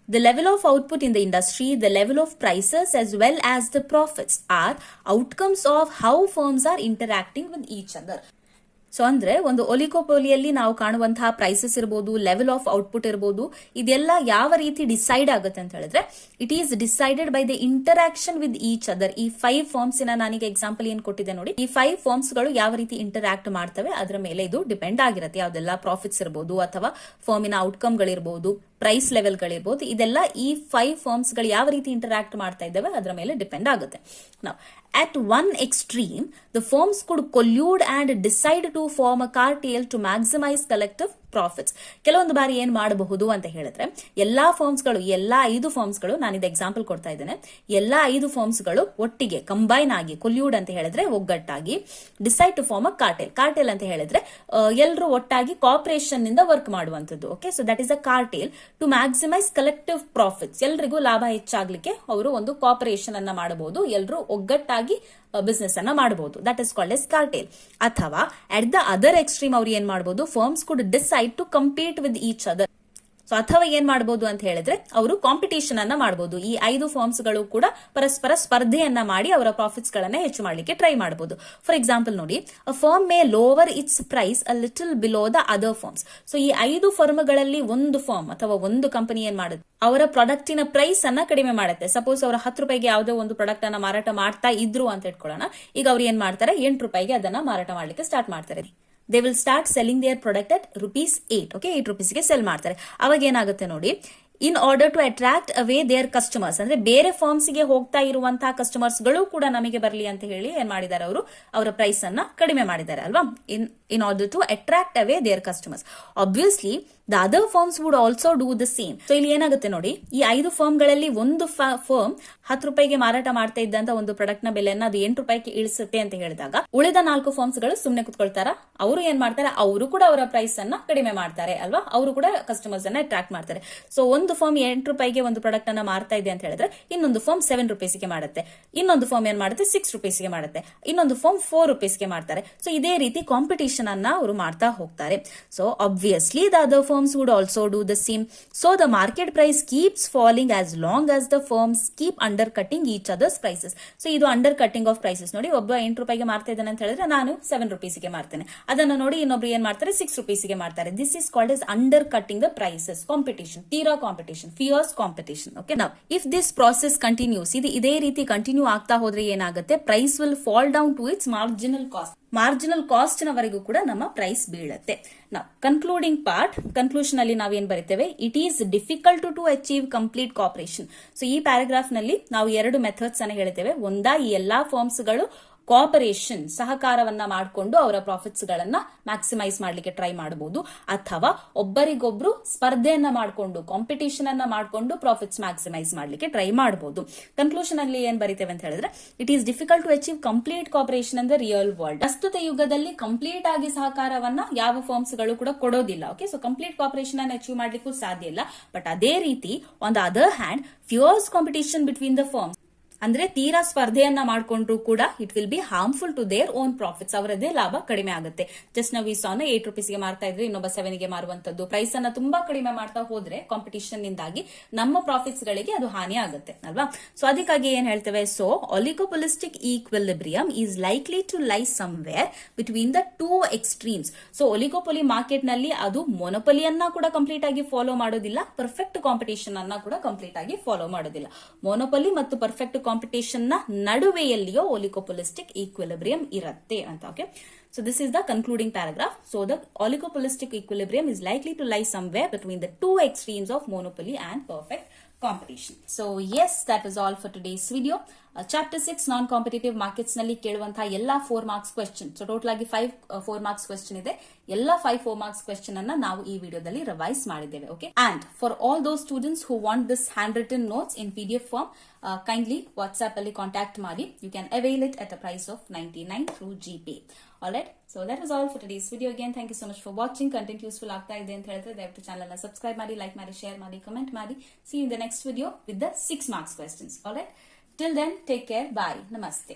The level of output in the industry, the level of prices as well as the profits are outcomes of how firms are interacting with each other. So ಅಂದ್ರೆ ಒಂದು ಒಲಿಗೋಪೊಲಿಯಲ್ಲಿ ನಾವು ಕಾಣುವಂತಹ ಪ್ರೈಸಸ್ ಇರಬಹುದು, ಲೆವೆಲ್ ಆಫ್ ಔಟ್ಪುಟ್ ಇರಬಹುದು, ಇದೆಲ್ಲ ಯಾವ ರೀತಿ decide ಆಗುತ್ತೆ ಅಂತ ಹೇಳಿದ್ರೆ it is decided by the interaction with each other. ಈ 5 ಫರ್ಮ್ಸ್ ನನಗೆ ಎಕ್ಸಾಂಪಲ್ ಏನ್ ಕೊಟ್ಟಿದೆ ನೋಡಿ, ಈ 5 ಫರ್ಮ್ಸ್ ಗಳು ಯಾವ ರೀತಿ ಇಂಟರಾಕ್ಟ್ ಮಾಡ್ತವೆ ಅದರ ಮೇಲೆ ಇದು ಡಿಪೆಂಡ್ ಆಗಿರುತ್ತೆ. ಯಾವ್ದೆಲ್ಲ ಪ್ರಾಫಿಟ್ಸ್ ಇರಬಹುದು ಅಥವಾ ಫರ್ಮಿನ ಔಟ್ಕಮ್ ಗಳಿರಬಹುದು, ಪ್ರೈಸ್ ಲೆವೆಲ್ ಗಳಿರ್ಬೋದು, ಇದೆಲ್ಲ ಈ 5 ಫರ್ಮ್ಸ್ ಗಳು ಯಾವ ರೀತಿ ಇಂಟರಾಕ್ಟ್ ಮಾಡ್ತಾ ಇದ್ದಾವೆ ಅದರ ಮೇಲೆ ಡಿಪೆಂಡ್ ಆಗುತ್ತೆ. ನಾವು at one extreme, the firms could collude and decide to form a cartel to maximize collective profits. ಕೆಲವೊಂದು ಬಾರಿ ಏನ್ ಮಾಡಬಹುದು ಅಂತ ಹೇಳಿದ್ರೆ ಎಲ್ಲಾ ಫರ್ಮ್ಸ್ಗಳು, ಎಲ್ಲಾ 5 ಫರ್ಮ್ಸ್ಗಳು, ನಾನು ಇದು ಎಕ್ಸಾಂಪಲ್ ಕೊಡ್ತಾ ಇದ್ದೇನೆ, ಎಲ್ಲಾ 5 ಫರ್ಮ್ಸ್ಗಳು ಒಟ್ಟಿಗೆ ಕಂಬೈನ್ ಆಗಿ, ಕೊಲ್ಯೂಡ್ ಅಂತ ಹೇಳಿದ್ರೆ ಒಗ್ಗಟ್ಟಾಗಿ, decide to form a cartel. Cartel ಅಂತ ಹೇಳಿದ್ರೆ ಎಲ್ಲರೂ ಒಟ್ಟಾಗಿ ಕಾಪರೇಷನ್ ನಿಂದ ವರ್ಕ್ ಮಾಡುವಂತದ್ದು. Okay, so that is a cartel to maximise collective profits. ಎಲ್ರಿಗೂ ಲಾಭ ಹೆಚ್ಚಾಗ್ಲಿಕ್ಕೆ ಅವರು ಒಂದು ಕಾಪರೇಷನ್ ಅನ್ನ ಮಾಡಬಹುದು, ಎಲ್ಲರೂ ಒಗ್ಗಟ್ಟಾಗಿ ಬಿಸ್ನೆಸ್ ಅನ್ನ ಮಾಡಬಹುದು. That is called as cartel. ಅಥವಾ ಅಟ್ ದ ಅದರ್ ಎಕ್ಸ್ಟ್ರೀಮ್ ಅವ್ರು ಏನ್ ಮಾಡಬಹುದು, firms could decide to compete with each other. So ಅಥವಾ ಏನ್ ಮಾಡಬಹುದು ಅಂತ ಹೇಳಿದ್ರೆ ಅವರು ಕಾಂಪಿಟೇಷನ್ ಅನ್ನ ಮಾಡಬಹುದು. ಈ 5 ಫರ್ಮ್ಸ್ ಗಳು ಕೂಡ ಪರಸ್ಪರ ಸ್ಪರ್ಧೆಯನ್ನ ಮಾಡಿ ಅವರ ಪ್ರಾಫಿಟ್ಸ್ ಗಳನ್ನ ಹೆಚ್ಚು ಮಾಡಲಿಕ್ಕೆ ಟ್ರೈ ಮಾಡಬಹುದು. ಫಾರ್ ಎಕ್ಸಾಂಪಲ್ ನೋಡಿ, a firm may lower its price a little below the other firms. So ಈ 5 ಫರ್ಮ್ಗಳಲ್ಲಿ ಒಂದು ಫರ್ಮ್ ಅಥವಾ ಒಂದು ಕಂಪನಿ ಏನ್ ಮಾಡುತ್ತೆ, ಅವರ ಪ್ರಾಡಕ್ಟಿನ ಪ್ರೈಸ್ ಅನ್ನ ಕಡಿಮೆ ಮಾಡುತ್ತೆ. ಸಪೋಸ್ ಅವರು 10 ರೂಪಾಯಿಗೆ ಯಾವುದೋ ಒಂದು ಪ್ರಾಡಕ್ಟ್ ಅನ್ನ ಮಾರಾಟ ಮಾಡ್ತಾ ಇದ್ರು ಅಂತ ಇಟ್ಕೊಳ್ಳೋಣ. ಈಗ ಅವ್ರು ಏನ್ ಮಾಡ್ತಾರೆ, 8 ರೂಪಾಯಿಗೆ ಅದನ್ನ ಮಾರಾಟ ಮಾಡ್ಲಿಕ್ಕೆ ಸ್ಟಾರ್ಟ್ ಮಾಡ್ತಾರೆ. they will start selling their product at rupees 8. okay, 8 rupees ಗೆ ಸೆಲ್ ಮಾಡ್ತಾರೆ. ಅವಾಗ ಏನಾಗುತ್ತೆ ನೋಡಿ, in order to attract away their customers, ಅಂದ್ರೆ ಬೇರೆ ಫಾರ್ಮ್ಸ್ ಗೆ ಹೋಗ್ತಾ ಇರುವಂತಹ ಕಸ್ಟಮರ್ಸ್ ಗಳು ಕೂಡ ನಮಗೆ ಬರಲಿ ಅಂತ ಹೇಳಿ ಏನ್ ಮಾಡಿದ್ದಾರೆ, ಅವರು ಅವರ ಪ್ರೈಸ್ ಅನ್ನ ಕಡಿಮೆ ಮಾಡಿದ್ದಾರೆ ಅಲ್ವಾ, in order to attract away their customers. Obviously the other firms would also do the same. So ಇಲ್ಲಿ ಏನಾಗುತ್ತೆ ನೋಡಿ, ಈ 5 ಫರ್ಮ್ ಗಳಲ್ಲಿ ಒಂದು ಫರ್ಮ್ 10 ರೂಪಾಯಿಗೆ ಮಾರಾಟ ಮಾಡ್ತಾ ಇದ್ದಂತ ಒಂದು ಪ್ರಾಡಕ್ಟ್ ನ ಬೆಲೆಯನ್ನ ಅದು 8 ರೂಪಾಯಿಗೆ ಇಳಿಸುತ್ತೆ ಅಂತ ಹೇಳಿದಾಗ ಉಳಿದ 4 ಫರ್ಮ್ಸ್ ಗಳು ಸುಮ್ನೆ ಕುತ್ಕೊಳ್ತಾರ, ಅವರು ಏನ್ ಮಾಡ್ತಾರೆ, ಅವರು ಕೂಡ ಅವರ ಪ್ರೈಸ್ ಅನ್ನ ಕಡಿಮೆ ಮಾಡ್ತಾರೆ ಅಲ್ವಾ, ಅವರು ಕೂಡ ಕಸ್ಟಮರ್ಸ್ ಅನ್ನ ಅಟ್ರಾಕ್ಟ್ ಮಾಡ್ತಾರೆ. ಸೊ ಒಂದು ಫರ್ಮ್ 8 ರೂಪಾಯಿಗೆ ಒಂದು ಪ್ರಾಡಕ್ಟ್ ಅನ್ನ ಮಾರ್ತಾ ಇದೆ ಅಂತ ಹೇಳಿದ್ರೆ ಇನ್ನೊಂದು ಫರ್ಮ್ 7 ರೂಪೀಸ್ಗೆ ಮಾಡುತ್ತೆ, ಇನ್ನೊಂದು ಫರ್ಮ್ ಏನ್ ಮಾಡುತ್ತೆ 6 ರೂಪೀಸ್ಗೆ ಮಾಡುತ್ತೆ, ಇನ್ನೊಂದು ಫರ್ಮ್ 4 ರೂಪೀಸ್ಗೆ ಮಾಡ್ತಾರೆ. ಸೊ ಇದೇ ರೀತಿ ಕಾಂಪಿಟೇಷನ್ ಅನ್ನ ಅವರು ಮಾಡ್ತಾ ಹೋಗ್ತಾರೆ. So obviously the other firms would also do the same. So the market price keeps falling as long as the firms keep undercutting each other's prices. So ಇದು undercutting of prices. ನೋಡಿ, ಒಬ್ಬ 8 ರೂಪಾಯಿಗೆ ಮಾರ್ತಾ ಇದ್ದಾನೆ ಅಂತ ಹೇಳಿದ್ರೆ ನಾನು 7 ರೂಪೀಸ್ಗೆ ಮಾರ್ತೇನೆ, ಅದನ್ನ ನೋಡಿ ಇನ್ನೊಬ್ರು ಏನ್ ಮಾಡ್ತಾರೆ 6 ರೂಪೀಸ್ಗೆ ಮಾರ್ತಾರೆ. This is called as undercutting the prices. Competition, ತೀರಾ competition, fierce competition. Okay, now if this process continues, ಇದೇ ರೀತಿ ಕಂಟಿನ್ಯೂ ಆಗ್ತಾ ಹೋದ್ರೆ ಏನಾಗುತ್ತೆ, price will fall down to its marginal cost ನವರೆಗೂ ಕೂಡ ನಮ್ಮ ಪ್ರೈಸ್ ಬೀಳುತ್ತೆ. ನಾವು ಕನ್ಕ್ಲೂಡಿಂಗ್ ಪಾರ್ಟ್, ಕನ್ಕ್ಲೂಷನ್ ಅಲ್ಲಿ ನಾವೇನ್ ಬರೀತೇವೆ, it is difficult to achieve complete cooperation. So ಈ ಪ್ಯಾರಾಗ್ರಾಫ್ ನಲ್ಲಿ ನಾವು 2 ಮೆಥಡ್ಸ್ ಅನ್ನ ಹೇಳ್ತೇವೆ. ಈ ಎಲ್ಲಾ ಫರ್ಮ್ಸ್ ಗಳು ಕೋಆಪರೇಷನ್, ಸಹಕಾರವನ್ನ ಮಾಡಿಕೊಂಡು ಅವರ ಪ್ರಾಫಿಟ್ಸ್ ಗಳನ್ನ ಮ್ಯಾಕ್ಸಿಮೈಸ್ ಮಾಡ್ಲಿಕ್ಕೆ ಟ್ರೈ ಮಾಡಬಹುದು, ಅಥವಾ ಒಬ್ಬರಿಗೊಬ್ರು ಸ್ಪರ್ಧೆಯನ್ನ ಮಾಡಿಕೊಂಡು, ಕಾಂಪಿಟೇಷನ್ ಅನ್ನ ಮಾಡಿಕೊಂಡು ಪ್ರಾಫಿಟ್ಸ್ ಮ್ಯಾಕ್ಸಿಮೈಸ್ ಮಾಡ್ಲಿಕ್ಕೆ ಟ್ರೈ ಮಾಡಬಹುದು. ಕನ್ಕ್ಲೂಷನ್ ಅಲ್ಲಿ ಏನ್ ಬರೀತೇವೆ ಅಂತ ಹೇಳಿದ್ರೆ, it is difficult to achieve complete cooperation in the real world. ಪ್ರಸ್ತುತ ಯುಗದಲ್ಲಿ ಕಂಪ್ಲೀಟ್ ಆಗಿ ಸಹಕಾರವನ್ನ ಯಾವ ಫರ್ಮ್ಸ್ ಗಳು ಕೂಡ ಕೊಡೋದಿಲ್ಲ. ಓಕೆ, ಸೊ ಕಂಪ್ಲೀಟ್ ಕೋಆಪರೇಷನ್ ಅನ್ನು ಅಚೀವ್ ಮಾಡ್ಲಿಕ್ಕೂ ಸಾಧ್ಯ ಇಲ್ಲ. ಬಟ್ ಅದೇ ರೀತಿ on the other hand fierce competition between the firms, ಅಂದ್ರೆ ತೀರಾ ಸ್ಪರ್ಧೆಯನ್ನ ಮಾಡ್ಕೊಂಡ್ರು ಕೂಡ it will be harmful to their own profits, ಅವರದೇ ಲಾಭ ಕಡಿಮೆ ಆಗುತ್ತೆ. ಜಸ್ಟ್ ನಾವು ಈ ಸಾನ 8 ರೂಪೀಸ್ಗೆ ಮಾರ್ತಾ ಇದ್ರೆ ಇನ್ನೊಬ್ಬ 7ಗೆ ಮಾರುವಂತದ್ದು, ಪ್ರೈಸ್ ಅನ್ನ ತುಂಬಾ ಕಡಿಮೆ ಮಾಡ್ತಾ ಹೋದ್ರೆ ಕಾಂಪಿಟೇಷನ್ ನಿಂದಾಗಿ ನಮ್ಮ ಪ್ರಾಫಿಟ್ಸ್ ಗಳಿಗೆ ಅದು ಹಾನಿ ಆಗುತ್ತೆ ಅಲ್ವಾ. ಸೊ ಅದಕ್ಕಾಗಿ ಏನ್ ಹೇಳ್ತೇವೆ, so oligopolistic equilibrium is likely to lie somewhere between the 2 extremes. So oligopoly market ನಲ್ಲಿ ಅದು ಮೊನೊಪೊಲಿಯನ್ನ ಕೂಡ ಕಂಪ್ಲೀಟ್ ಆಗಿ ಫಾಲೋ ಮಾಡೋದಿಲ್ಲ, ಪರ್ಫೆಕ್ಟ್ ಕಾಂಪಿಟೇಷನ್ ಅನ್ನ ಕೂಡ ಕಂಪ್ಲೀಟ್ ಆಗಿ ಫಾಲೋ ಮಾಡೋದಿಲ್ಲ. ಮೊನೊಪೊಲಿ ಮತ್ತು ಪರ್ಫೆಕ್ಟ್ ಕಾಂಪಿಟೇಷನ್ ನ ನಡುವೆಯಲ್ಲಿಯೋ ಒಲಿಗೋಪೊಲಿಸ್ಟಿಕ್ ಈಕ್ವಿಲಿಬ್ರಿಯಂ ಇರುತ್ತೆ ಅಂತ. Okay, so this is the concluding paragraph. So the oligopolistic equilibrium is likely to lie somewhere between the 2 extremes of monopoly and perfect competition. So yes, that was all for today's video. Chapter 6 non-competitive markets ನಲ್ಲಿ ಕೇಳುವಂತಹ ಎಲ್ಲ 4 marks question. So total ಆಗಿ 5 4 marks question ಇದೆ. ಎಲ್ಲ 5 4 marks question ಅನ್ನ ನಾವು ಈ ವಿಡಿಯೋದಲ್ಲಿ ರಿವೈಸ್ ಮಾಡಿದ್ದೇವೆ. Okay, and for all those students who want this handwritten notes in PDF form, kindly WhatsApp ಅಲ್ಲಿ ಕಾಂಟ್ಯಾಕ್ಟ್ ಮಾಡಿ. You can avail it at a price of 99 through GPay. Alright, so that is all for today's video. Again, thank you so much for watching. Content useful ಆಗ್ತಾ ಇದೆ ಅಂತ ಹೇಳಿದ್ರೆ ದಯವಿಟ್ಟು channel ಅನ್ನ subscribe ಮಾಡಿ, like ಮಾಡಿ, share ಮಾಡಿ, comment ಮಾಡಿ. See you in the next video with the 6 marks questions. Alright, till then, take care. Bye. Namaste.